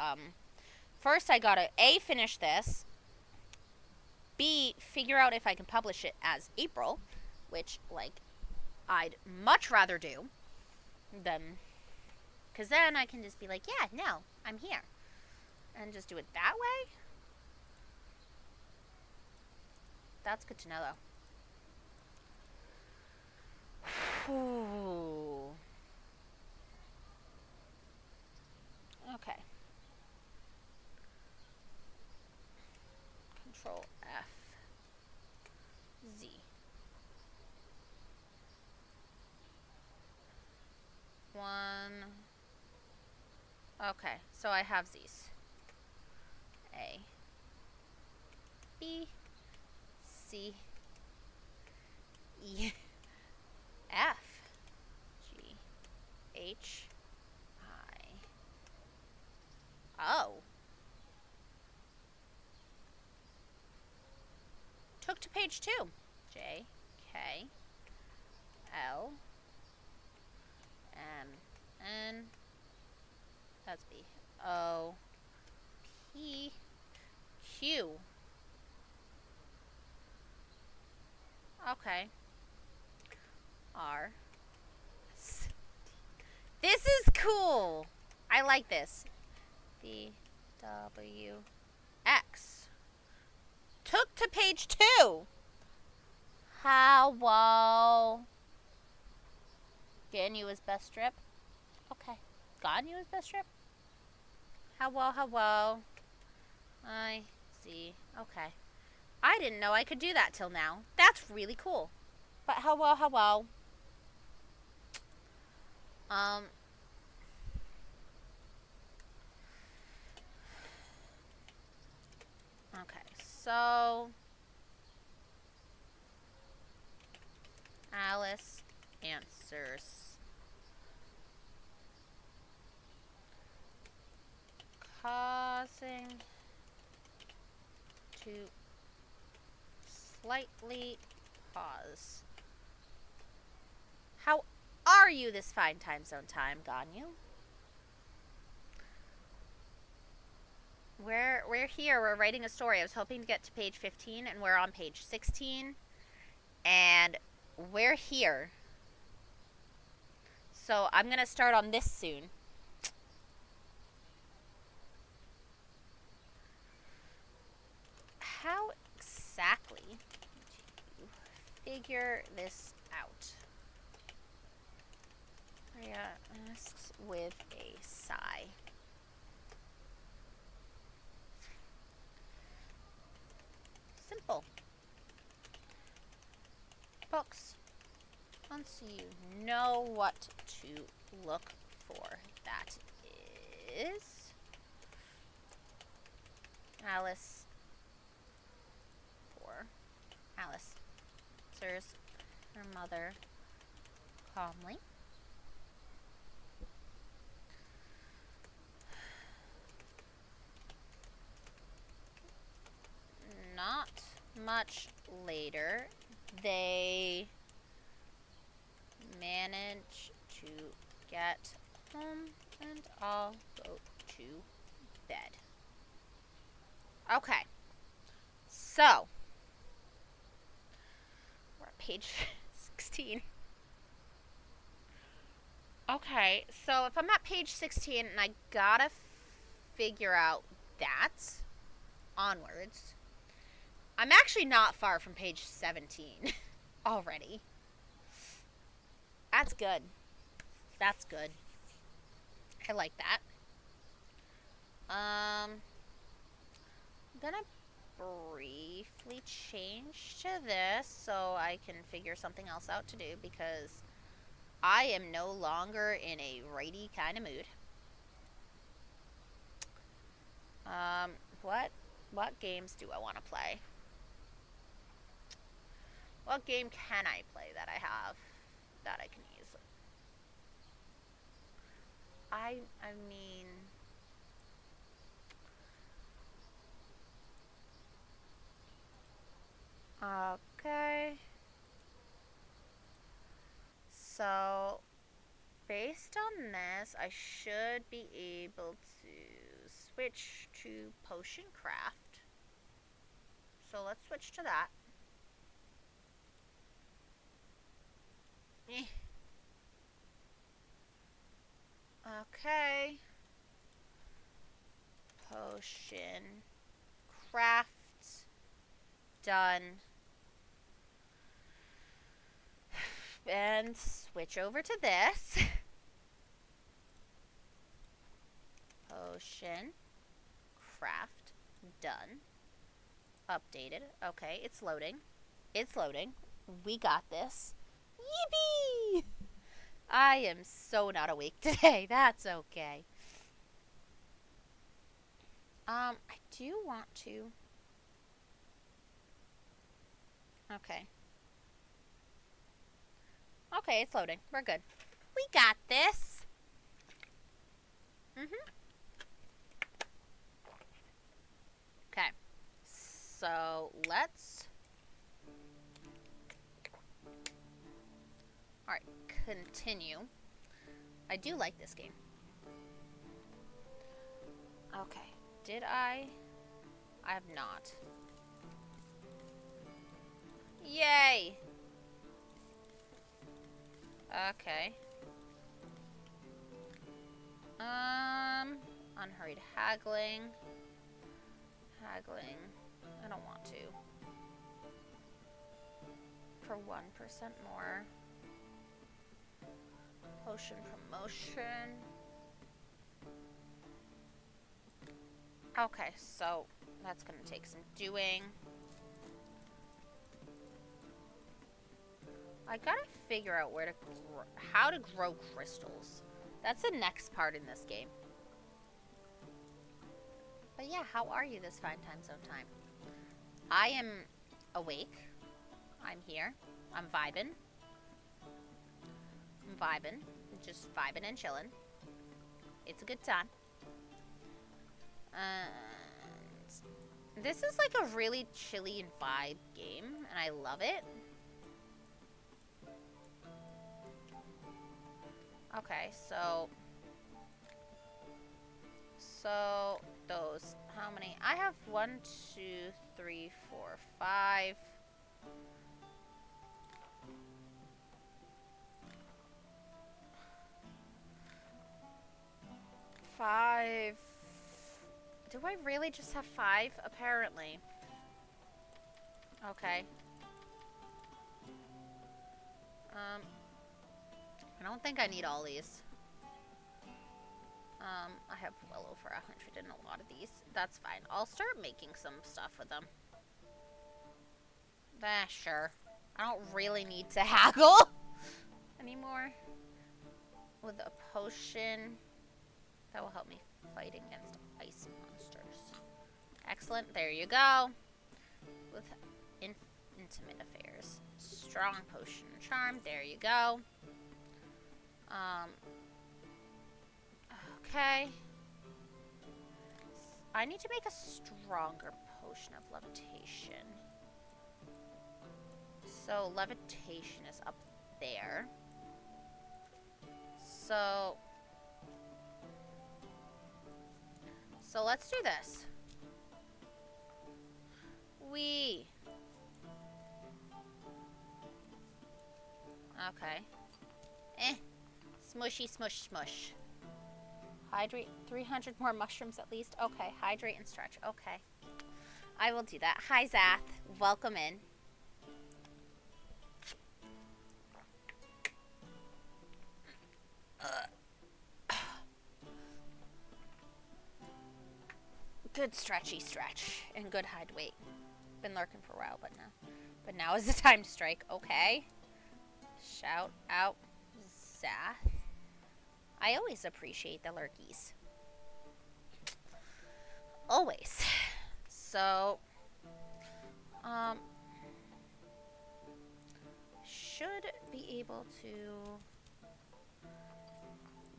first I gotta A, finish this, B, figure out if I can publish it as April, which, like, I'd much rather do than, because then I can just be like, yeah, no, I'm here, and just do it that way. That's good to know, though. Ooh. Okay. Control F. Z. One. Okay, so I have Z's. A. B. C. E. F. G. H. I. Oh. Took to page 2. J. K. L. M. N. That's B. O. P. Q. Okay. R. S. This is cool. I like this. B. W. X. Took to page 2. How? Getting you his best strip. Okay. Gotten you his best strip? How? I see. Okay. I didn't know I could do that till now. That's really cool. But how? Okay, so Alice answers. Causing to slightly pause. How are you this fine time zone time, Ganyu? We're here. We're writing a story. I was hoping to get to page 15, and we're on page 16. And we're here. So I'm going to start on this soon. How exactly do you figure this out? Maria asks with a sigh. Simple. Books. Once you know what to look for, that is Alice. For Alice answers her mother calmly. Not much later, they manage to get home and all go to bed. Okay, so we're at page 16. Okay, so if I'm at page 16 and I gotta figure out that onwards, I'm actually not far from page 17 already. That's good. That's good. I like that. I'm gonna briefly change to this so I can figure something else out to do because I am no longer in a righty kind of mood. What games do I want to play? What game can I play that I have that I can use? I mean, okay. this, I should be able to switch to potion craft. So let's switch to that. Okay. Potion craft. Done. And switch over to this. Potion craft. Done. Updated. Okay, it's loading. It's loading. We got this. Yippee! I am so not awake today. That's okay. I do want to. Okay. Okay, it's loading. We're good. We got this. Okay. So let's. Alright, continue. I do like this game. Okay. Did I? I have not. Yay! Okay. Unhurried haggling. Haggling. I don't want to. For 1% more. Potion promotion. Okay, so that's gonna take some doing. I gotta figure out where to how to grow crystals. That's the next part in this game. But yeah, how are you this fine time zone time? I am awake. I'm here. I'm vibing. I'm vibing. Just vibing and chilling. It's a good time. And this is like a really chilly and vibe game, and I love it. Okay, so those, how many? I have 1, 2, 3, 4, 5. 5. Do I really just have 5? Apparently. Okay. I don't think I need all these. I have well over 100 in a lot of these. That's fine. I'll start making some stuff with them. Sure. I don't really need to haggle anymore. With a potion that will help me fight against ice monsters. Excellent. There you go. With intimate affairs. Strong potion charm. There you go. Okay. I need to make a stronger potion of levitation. So levitation is up there. So let's do this. Okay. Smushy, smush, smush. Hydrate 300 more mushrooms at least. Okay, hydrate and stretch. Okay. I will do that. Hi, Zath. Welcome in. Good stretchy stretch and good hide weight. Been lurking for a while, but now is the time to strike. Okay. Shout out Zath. I always appreciate the lurkies. Always. So, should be able to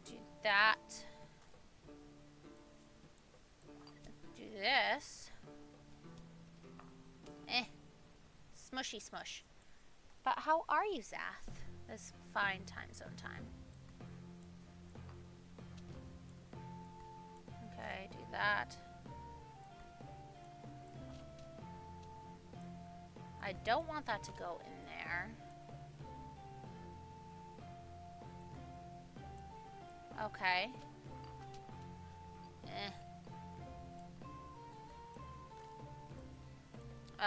do that. Do this. Smushy smush. But how are you, Zath? This fine time zone time. I don't want that to go in there. Okay.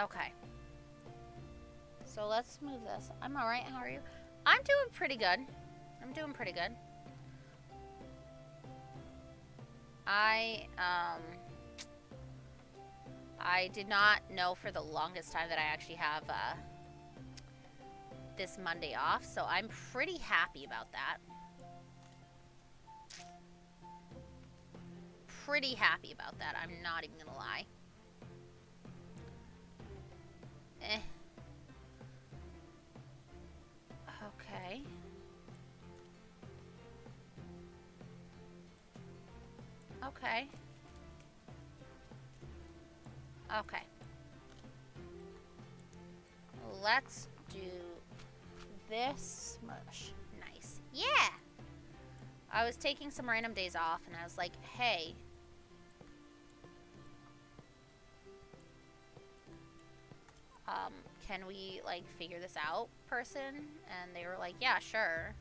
Okay. So let's move this. I'm alright, how are you? I'm doing pretty good. I'm doing pretty good. I did not know for the longest time that I actually have this Monday off, so I'm pretty happy about that. Pretty happy about that, I'm not even gonna lie. Okay. Okay. Okay. Let's do this smush. Nice. Yeah! I was taking some random days off and I was like, hey. Can we, like, figure this out, person? And they were like, yeah, sure.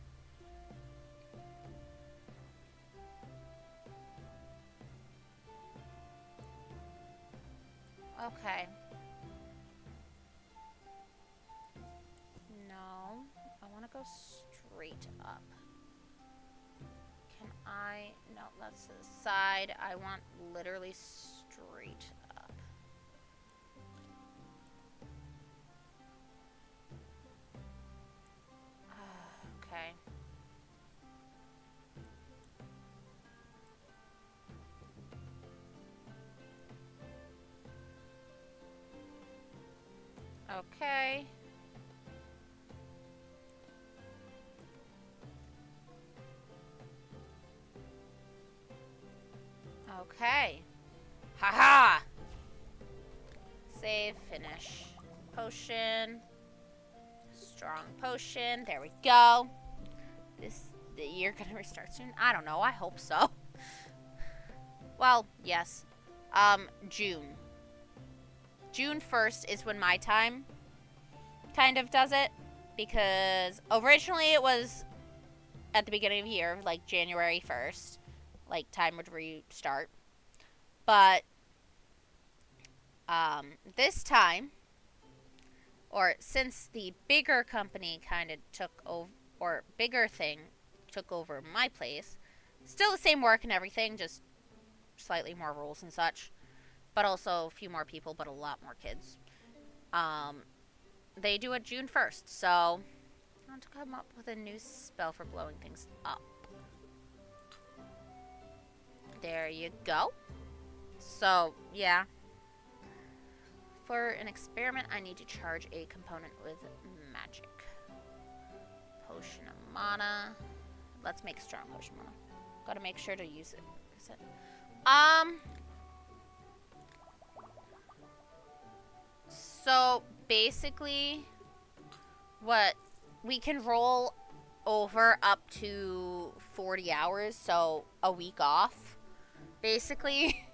Okay. No. I want to go straight up. Can I... No, that's the side. I want literally straight up. Okay. Okay. Okay. Haha! Save, finish. Potion. Strong potion. There we go. The year gonna restart soon? I don't know. I hope so. Well, yes. June. June 1st is when my time kind of does it. Because originally it was at the beginning of the year, like January 1st. Like, time would restart. But, this time, or since the bigger company kind of took over, or bigger thing took over my place, still the same work and everything, just slightly more rules and such, but also a few more people, but a lot more kids. They do it June 1st, so I want to come up with a new spell for blowing things up. There you go. So, yeah. For an experiment, I need to charge a component with magic. Potion of mana. Let's make strong potion mana. Gotta make sure to use it. So, basically, what we can roll over up to 40 hours, so a week off, basically,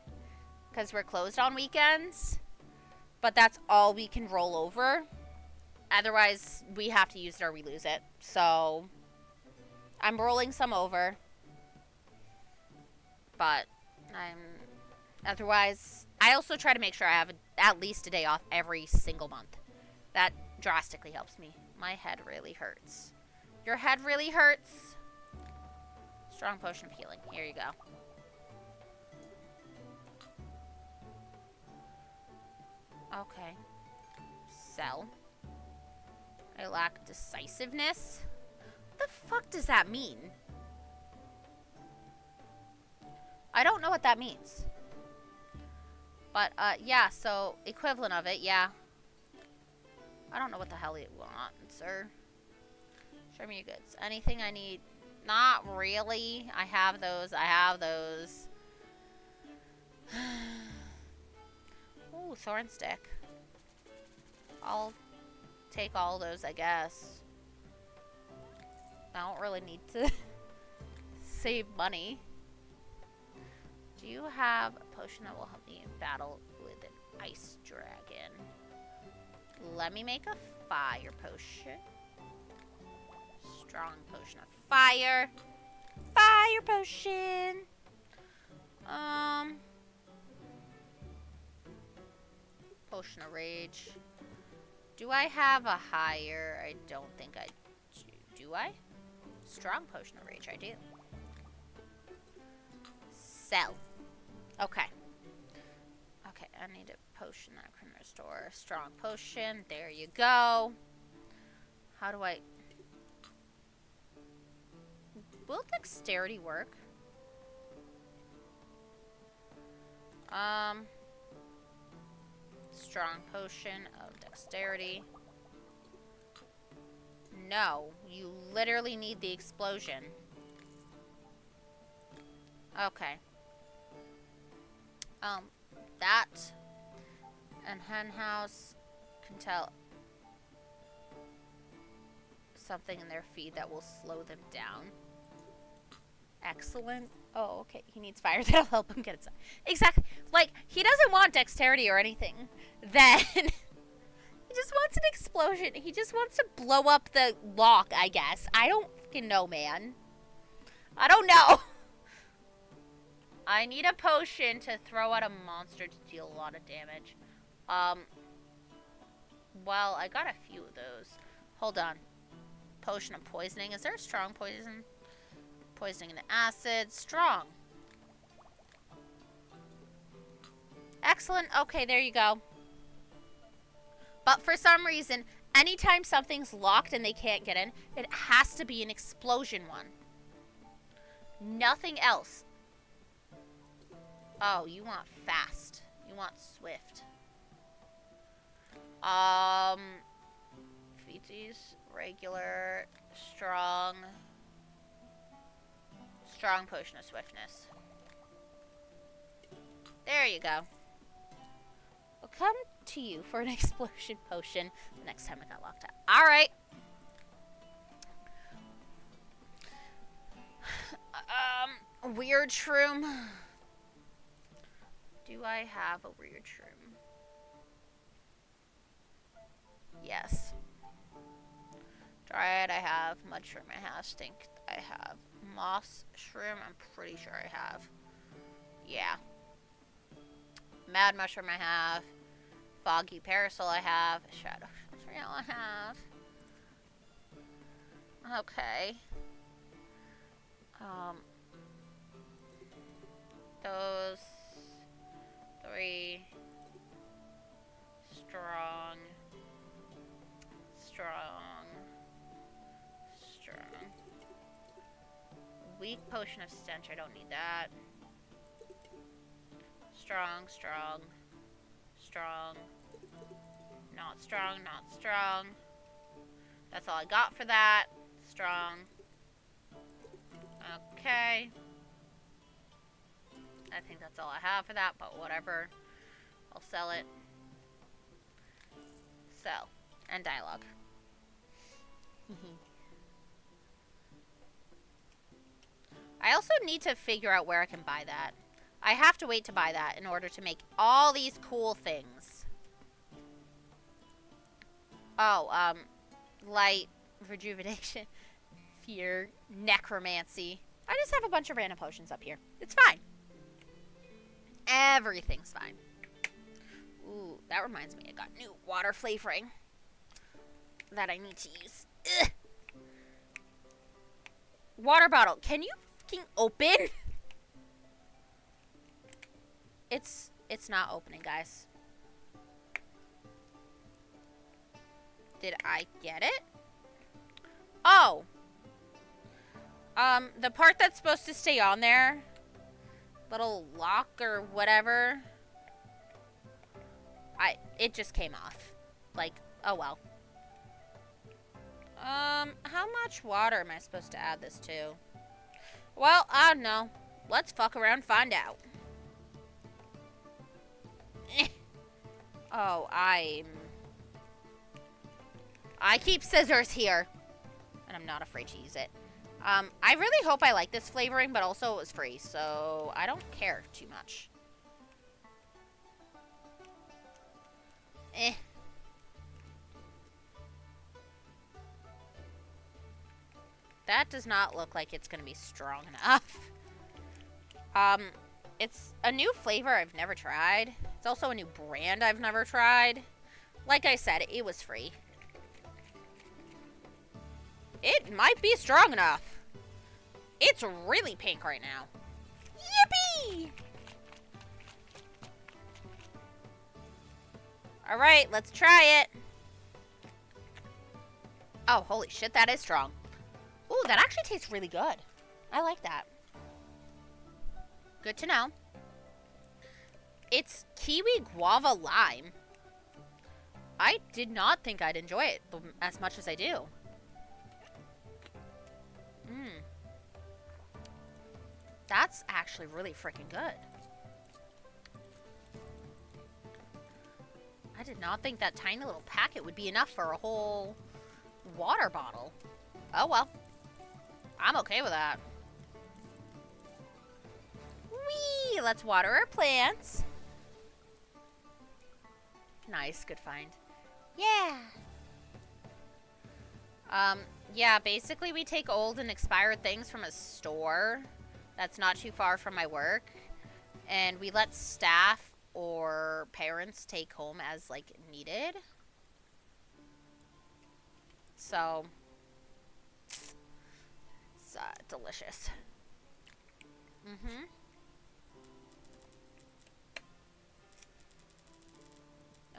because we're closed on weekends, but that's all we can roll over. Otherwise, we have to use it or we lose it. So, I'm rolling some over, but otherwise, I also try to make sure I have at least a day off every single month. That drastically helps me. My head really hurts. Your head really hurts? Strong potion of healing. Here you go. Okay. Sell. I lack decisiveness. What the fuck does that mean? I don't know what that means. But, yeah, so, equivalent of it, yeah. I don't know what the hell you want, sir. Show me your goods. Anything I need? Not really. I have those. I have those. Ooh, thorn stick. I'll take all those, I guess. I don't really need to save money. Do you have a potion that will help me battle with an ice dragon? Let me make a fire potion. Strong potion of fire. Fire potion. Potion of rage. Do I have a higher? I don't think I do. Do I? Strong potion of rage. I do. Sell. Okay. Okay, I need a potion that can restore. Strong potion. There you go. How do I... Will dexterity work? Strong potion of dexterity. No, you literally need the explosion. Okay. That and hen house can tell something in their feed that will slow them down. Excellent. Oh, okay. He needs fire. That'll help him get inside. Exactly. Like, he doesn't want dexterity or anything. Then he just wants an explosion. He just wants to blow up the lock, I guess. I don't fucking know, man. I don't know. I need a potion to throw at a monster to deal a lot of damage. Well, I got a few of those. Hold on. Potion of poisoning. Is there a strong poison? Poisoning and acid. Strong. Excellent. Okay, there you go. But for some reason, anytime something's locked and they can't get in, it has to be an explosion one. Nothing else. Oh, you want fast. You want swift. Feces, regular, strong. Strong potion of swiftness. There you go. We'll come to you for an explosion potion the next time it got locked out. Alright. Weird shroom. Do I have a weird shroom? Yes. Dryad I have. Mud shroom I have. Stink I have. Moss shroom I'm pretty sure I have. Yeah. Mad mushroom I have. Foggy parasol I have. Shadow trail I have. Okay. Those 3 strong. Weak potion of stench, I don't need that. Strong. Not strong. That's all I got for that. Strong. Okay. I think that's all I have for that, but whatever. I'll sell it. Sell. And dialogue. I also need to figure out where I can buy that. I have to wait to buy that in order to make all these cool things. Oh, light, rejuvenation, fear, necromancy. I just have a bunch of random potions up here. It's fine. Everything's fine. Ooh, that reminds me. I got new water flavoring that I need to use. Ugh. Water bottle. Can you fucking open? It's not opening, guys. Did I get it? Oh. The part that's supposed to stay on there, little lock or whatever, it just came off. Like, oh well. How much water am I supposed to add this to? Well, I don't know. Let's fuck around and find out. Oh, I keep scissors here. And I'm not afraid to use it. I really hope I like this flavoring, but also it was free, so I don't care too much. That does not look like it's gonna be strong enough. It's a new flavor I've never tried. It's also a new brand I've never tried. Like I said, it was free. It might be strong enough. It's really pink right now. Yippee! Alright, let's try it. Oh, holy shit, that is strong. Ooh, that actually tastes really good. I like that. Good to know. It's kiwi guava lime. I did not think I'd enjoy it as much as I do. That's actually really freaking good. I did not think that tiny little packet would be enough for a whole water bottle. Oh well. I'm okay with that. Whee! Let's water our plants. Nice, good find. Yeah. Yeah, basically we take old and expired things from a store that's not too far from my work, and we let staff or parents take home as, like, needed. So, it's delicious.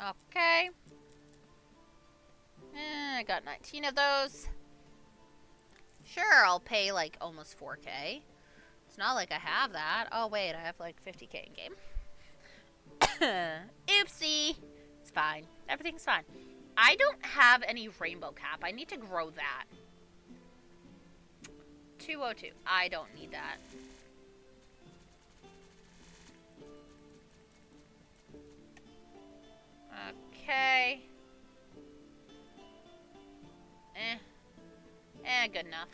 Okay. I got 19 of those. Sure, I'll pay, like, almost 4K. It's not like I have that. Oh, wait, I have, like, 50K in game. Oopsie. It's fine. Everything's fine. I don't have any rainbow cap. I need to grow that. 202. I don't need that. Okay. Good enough.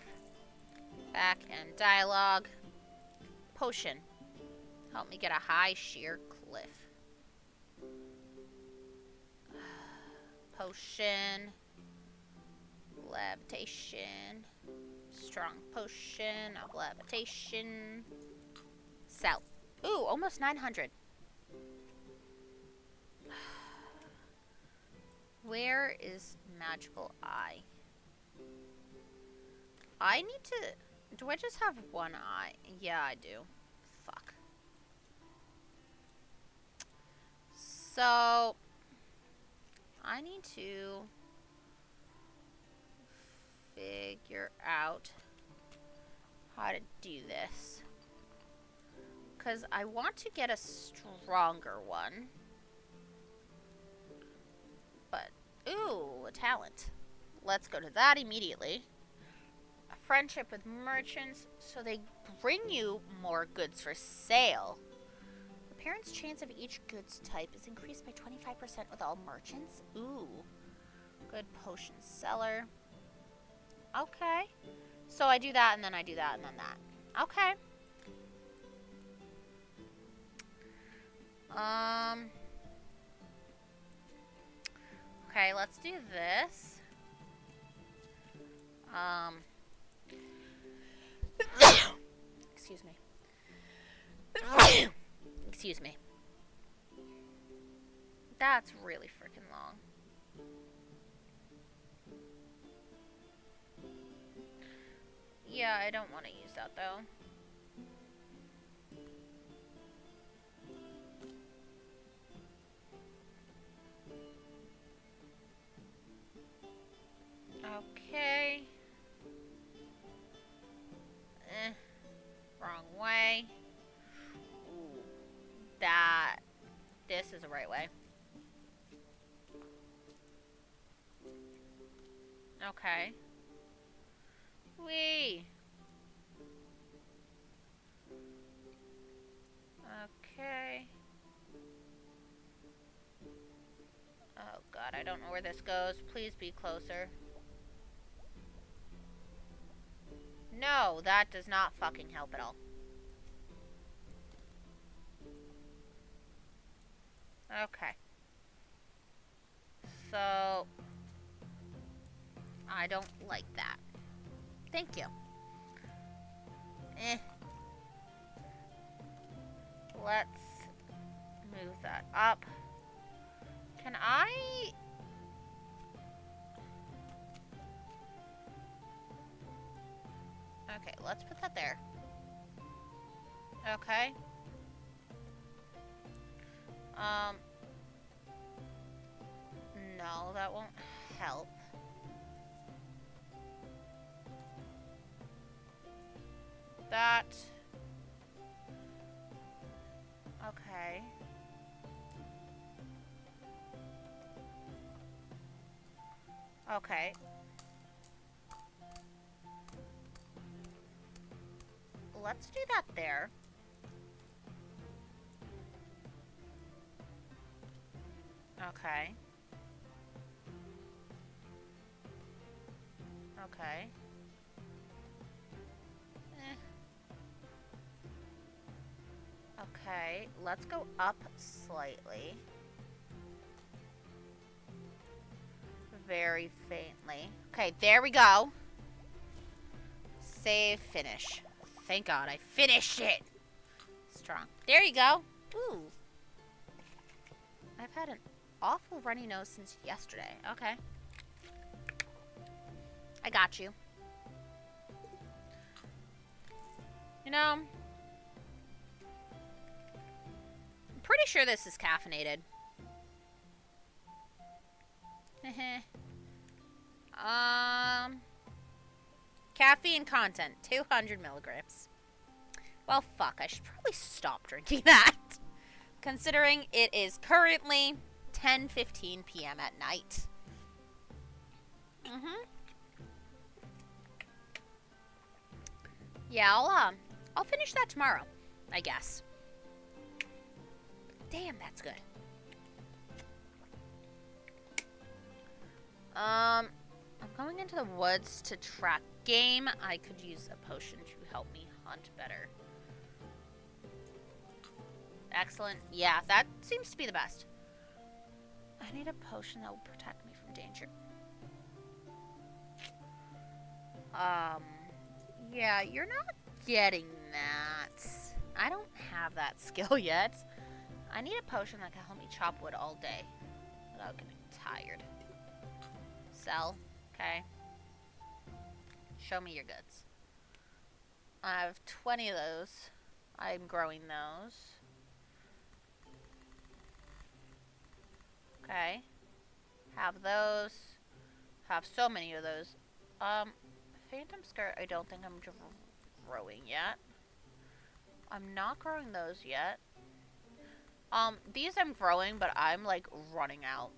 Back and dialogue. Potion. Help me get a high sheer cliff. Potion. Levitation. Strong potion of levitation. Sell. Ooh, almost 900. Where is magical eye? I need to... Do I just have one eye? Yeah, I do. Fuck. So... I need to... figure out how to do this. Because I want to get a stronger one. But, ooh, a talent. Let's go to that immediately. A friendship with merchants, so they bring you more goods for sale. The parent's chance of each goods type is increased by 25% with all merchants. Ooh. Good potion seller. Okay. So I do that, and then I do that, and then that. Okay. Okay, let's do this. Excuse me. Excuse me. That's really freaking long. Yeah, I don't want to use that, though. Okay. Wrong way. Ooh. This is the right way. Okay. Wee. Okay. Oh god, I don't know where this goes. Please be closer. No, that does not fucking help at all. Okay. So... I don't like that. Thank you. Eh. Let's move that up. Can I... Okay, let's put that there. Okay. No, that won't help. That. Okay. Okay. Let's do that there. Okay. Okay. Okay, let's go up slightly. Very faintly. Okay, there we go. Save, finish. Thank God I finished it. Strong. There you go. Ooh. I've had an awful runny nose since yesterday. Okay. I got you. You know, I'm pretty sure this is caffeinated. Caffeine content, 200 milligrams. Well, fuck, I should probably stop drinking that. Considering it is currently 10:15 p.m. at night. Yeah, I'll finish that tomorrow, I guess. Damn, that's good. I'm going into the woods to track game. I could use a potion to help me hunt better. Excellent. Yeah, that seems to be the best. I need a potion that will protect me from danger. Yeah, you're not getting that. I don't have that skill yet. I need a potion that can help me chop wood all day without getting tired. Sell. Okay. Show me your goods. I have 20 of those. I'm growing those. Okay. Have those. Have so many of those. Phantom skirt, I don't think I'm growing yet. I'm not growing those yet. These I'm growing, but I'm like running out.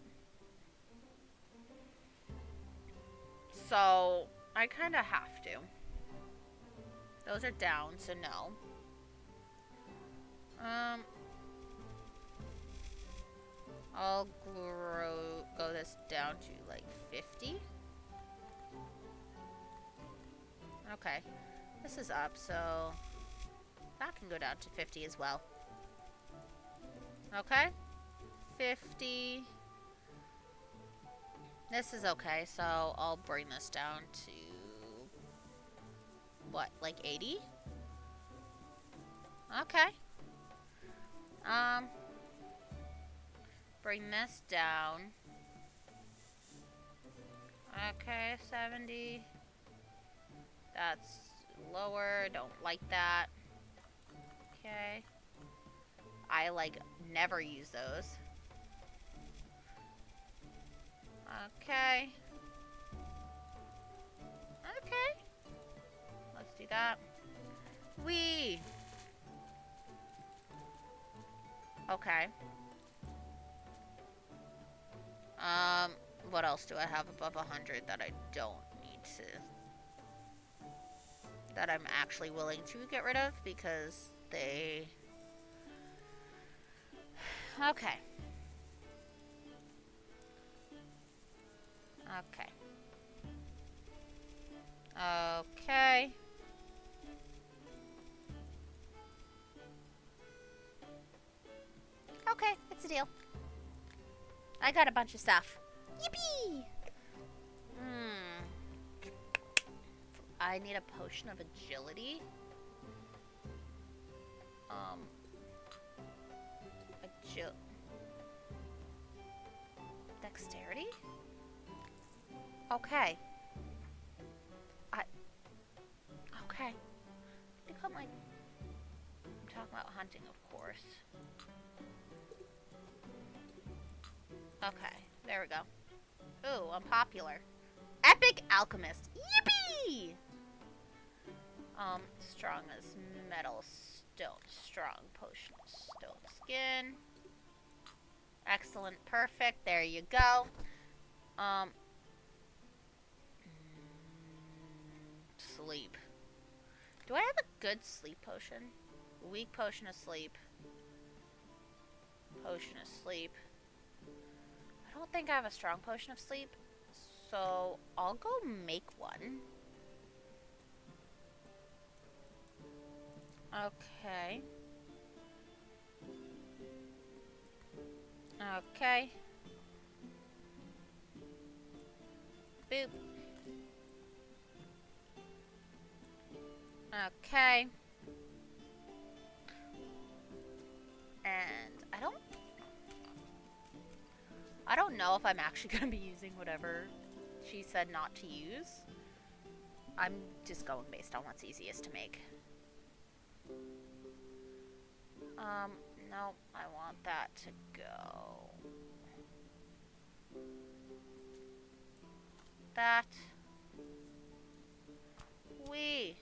So I kind of have to. Those are down, so no. I'll go this down to like 50. Okay. This is up, so that can go down to 50 as well. Okay. 50. This is okay, so I'll bring this down to what, like 80? Okay. Bring this down. Okay, 70. That's lower. Don't like that. Okay. I like never use those. Okay. Okay. Let's do that. Whee! Okay. What else do I have above 100 that I don't need to... that I'm actually willing to get rid of because they... Okay. Okay. Okay. Okay, it's a deal. I got a bunch of stuff. Yippee! I need a potion of agility. Um, dexterity? Okay. Okay. Become like... I'm talking about hunting, of course. Okay, there we go. Ooh, I'm popular. Epic Alchemist. Yippee! Strong as metal, stone. Strong potion, stone skin. Excellent, perfect. There you go. Sleep. Do I have a good sleep potion? Weak potion of sleep. Potion of sleep. I don't think I have a strong potion of sleep, so I'll go make one. Okay. Okay. Boop. Okay. And I don't know if I'm actually going to be using whatever she said not to use. I'm just going based on what's easiest to make. No, I want that to go. That. Wee.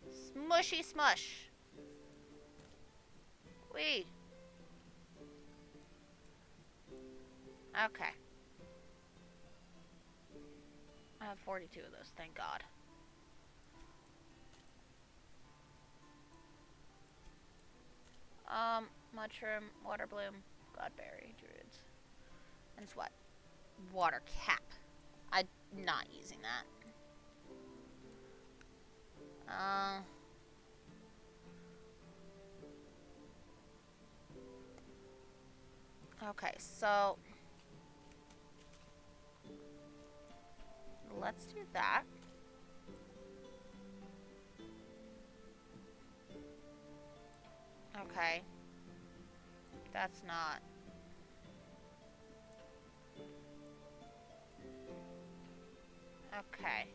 Smushy smush. Wee. Okay. I have 42 of those, thank God. Mushroom, water bloom, godberry, druids. And it's what? Water cap. I'm not using that. Okay, so let's do that. Okay. That's not. Okay.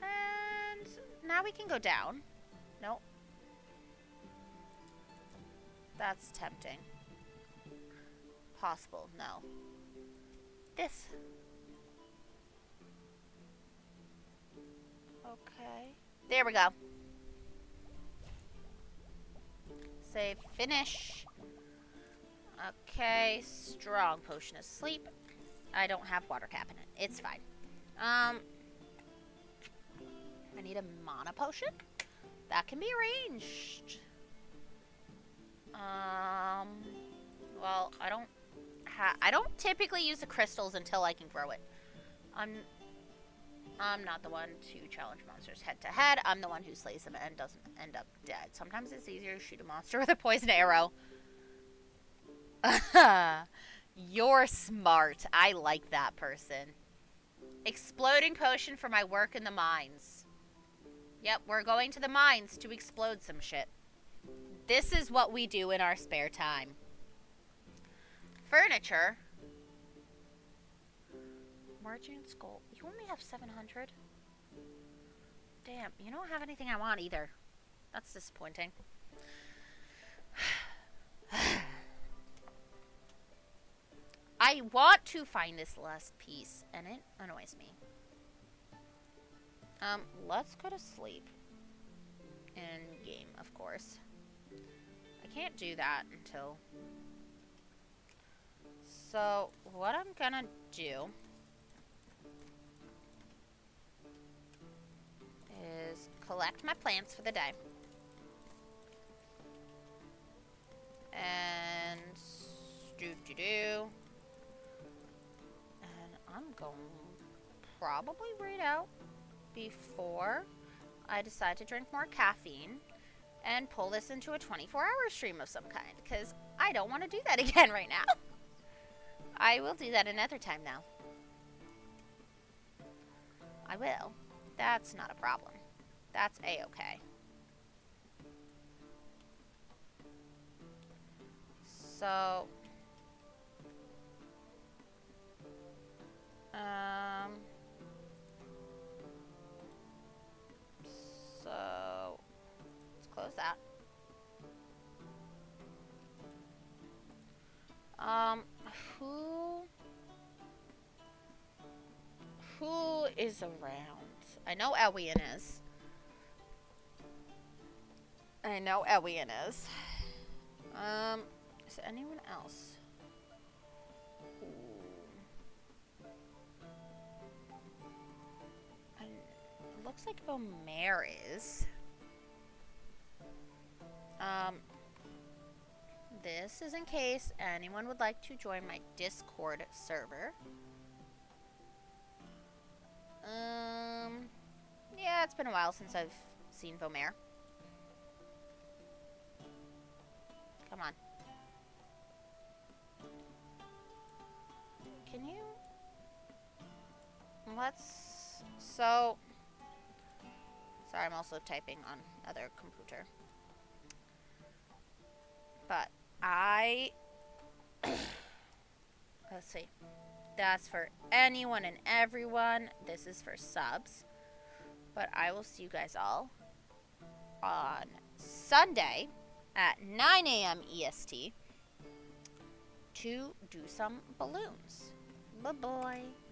And now we can go down. Nope. That's tempting. Possible, no. This. Okay. There we go. Save, finish. Okay, strong potion of sleep. I don't have water cap in it. It's fine. I need a mana potion. That can be arranged. Well, I don't typically use the crystals until I can grow it. I'm not the one to challenge monsters head to head. I'm the one who slays them and doesn't end up dead. Sometimes it's easier to shoot a monster with a poison arrow. You're smart. I like that person. Exploding potion for my work in the mines. Yep, we're going to the mines to explode some shit. This is what we do in our spare time. Furniture. Merchant Skull. You only have 700? Damn, you don't have anything I want either. That's disappointing. I want to find this last piece, and it annoys me. Let's go to sleep. In game, of course. I can't do that until... So, what I'm gonna do... is collect my plants for the day. And... do-do-do. And I'm going to probably read out before I decide to drink more caffeine and pull this into a 24-hour stream of some kind, because I don't want to do that again right now. I will do that another time now. I will. That's not a problem. That's a-okay. So, um, so let's close that. Um, who who is around? I know Elwian is. I know Elwian is. Is there anyone else? Ooh. It looks like Omer is. This is in case anyone would like to join my Discord server. Yeah, it's been a while since I've seen Vomer. Come on. Can you? So... Sorry, I'm also typing on other computer. But let's see. That's for anyone and everyone. This is for subs. But I will see you guys all on Sunday at 9 a.m. EST to do some balloons. Bye-bye.